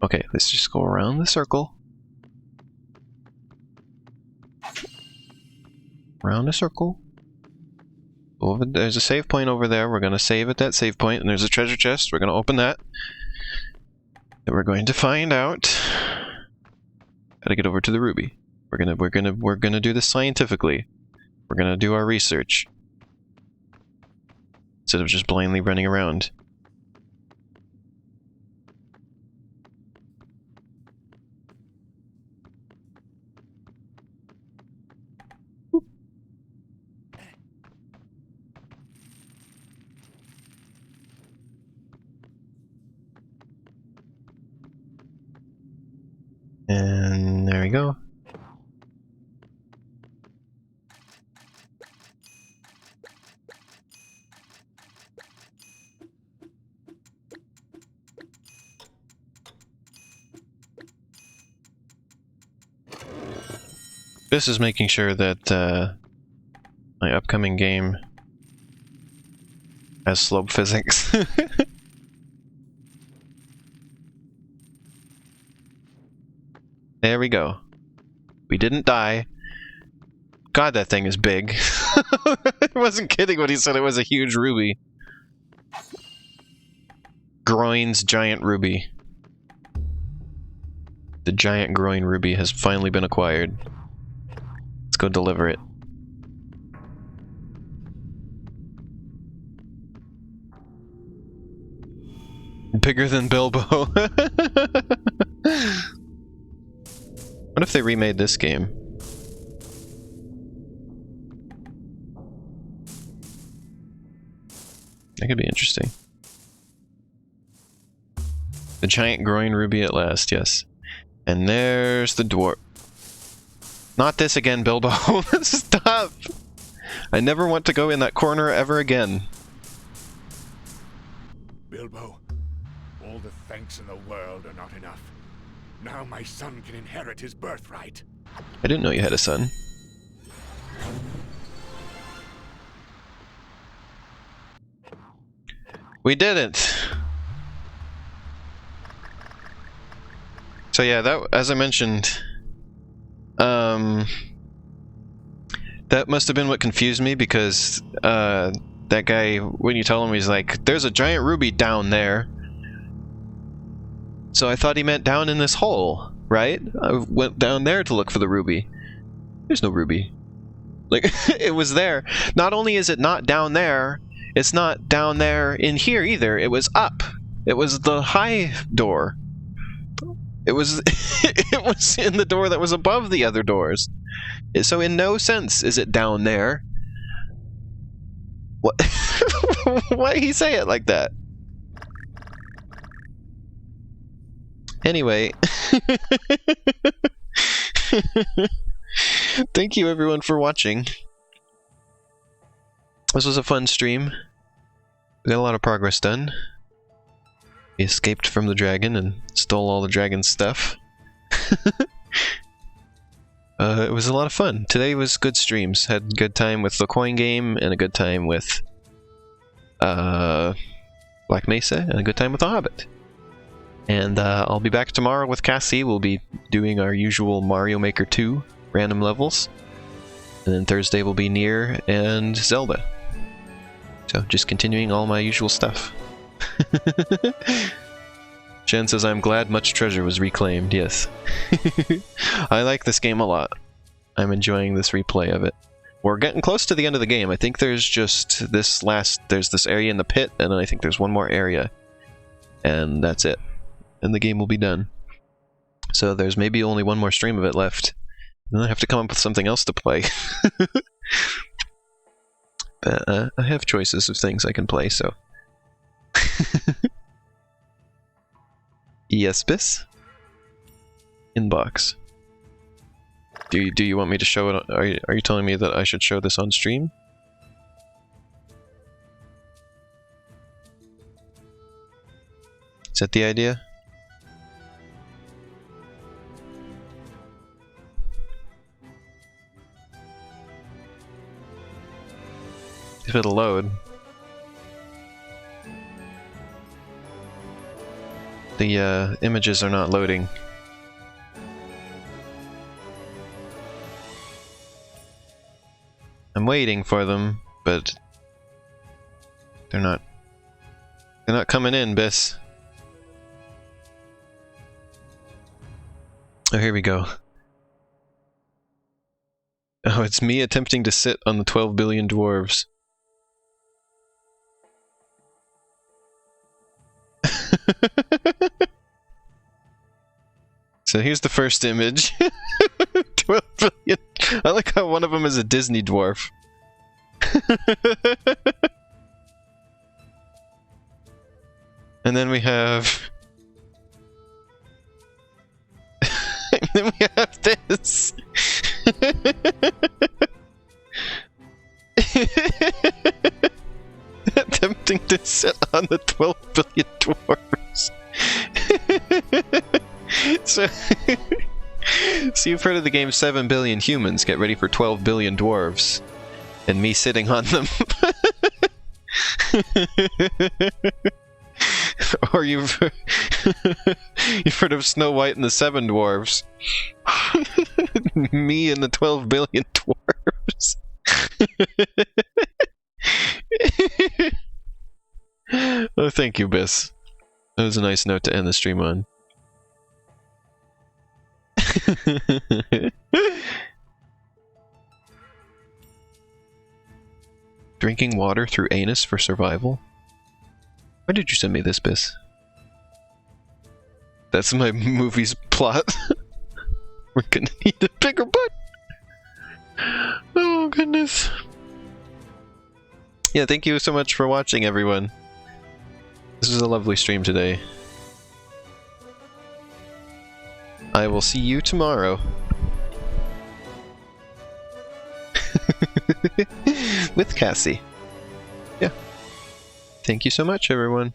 Okay, let's just go around the circle. Around the circle. There's a save point over there. We're gonna save at that save point, and there's a treasure chest. We're gonna open that. And we're going to find out how to get over to the ruby. We're gonna do this scientifically. We're gonna do our research. Instead of just blindly running around. And there we go. This is making sure that my upcoming game has slope physics. There we go. We didn't die. God, that thing is big. I wasn't kidding when he said it was a huge ruby. Groin's giant ruby. The giant groin ruby has finally been acquired. Let's go deliver it. Bigger than Bilbo. What if they remade this game? That could be interesting. The giant groin ruby at last, yes. And there's the dwarf. Not this again, Bilbo. Stop! I never want to go in that corner ever again. Bilbo, all the thanks in the world are not enough. Now my son can inherit his birthright. I didn't know you had a son. We didn't! So yeah, that, as I mentioned, that must have been what confused me, because that guy, when you tell him, he's like, there's a giant ruby down there. So I thought he meant down in this hole, right? I went down there to look for the ruby. There's no ruby. Like, it was there. Not only is it not down there, it's not down there in here either. It was up. It was the high door. It was it was in the door that was above the other doors. So in no sense is it down there. What? Why did he say it like that? Anyway. Thank you everyone for watching. This was a fun stream. We got a lot of progress done. We escaped from the dragon and stole all the dragon's stuff. It was a lot of fun. Today was good streams. Had a good time with the coin game, and a good time with Black Mesa, and a good time with the Hobbit. And I'll be back tomorrow with Cassie. We'll be doing our usual Mario Maker 2 random levels. And then Thursday will be Nier and Zelda. So just continuing all my usual stuff. Shen says, I'm glad much treasure was reclaimed. Yes. I like this game a lot. I'm enjoying this replay of it. We're getting close to the end of the game. I think there's just there's this area in the pit, and then I think there's one more area. And that's it. and the game will be done. So there's maybe only one more stream of it left. And then I have to come up with something else to play. But I have choices of things I can play, so... Yes, Bis? Inbox. Do you want me to show it? Are you telling me that I should show this on stream? Is that the idea? If it'll load. The images are not loading. I'm waiting for them, but they're not coming in, Bis. Oh, here we go. Oh, it's me attempting to sit on the 12 billion dwarves. So here's the first image. 12 billion. I like how one of them is a Disney dwarf. And then we have... and then we have this. Attempting to sit on the 12 billion dwarves. So you've heard of the game 7 billion humans, get ready for 12 billion dwarves. And me sitting on them. Or you've heard of Snow White and the 7 dwarves. Me and the 12 billion dwarves. Oh, thank you, Bis. That was a nice note to end the stream on. Drinking water through anus for survival? Why did you send me this, Bis? That's my movie's plot. We're gonna need a bigger butt! Oh, goodness. Yeah, thank you so much for watching, everyone. This was a lovely stream today. I will see you tomorrow. With Cassie. Yeah. Thank you so much, everyone.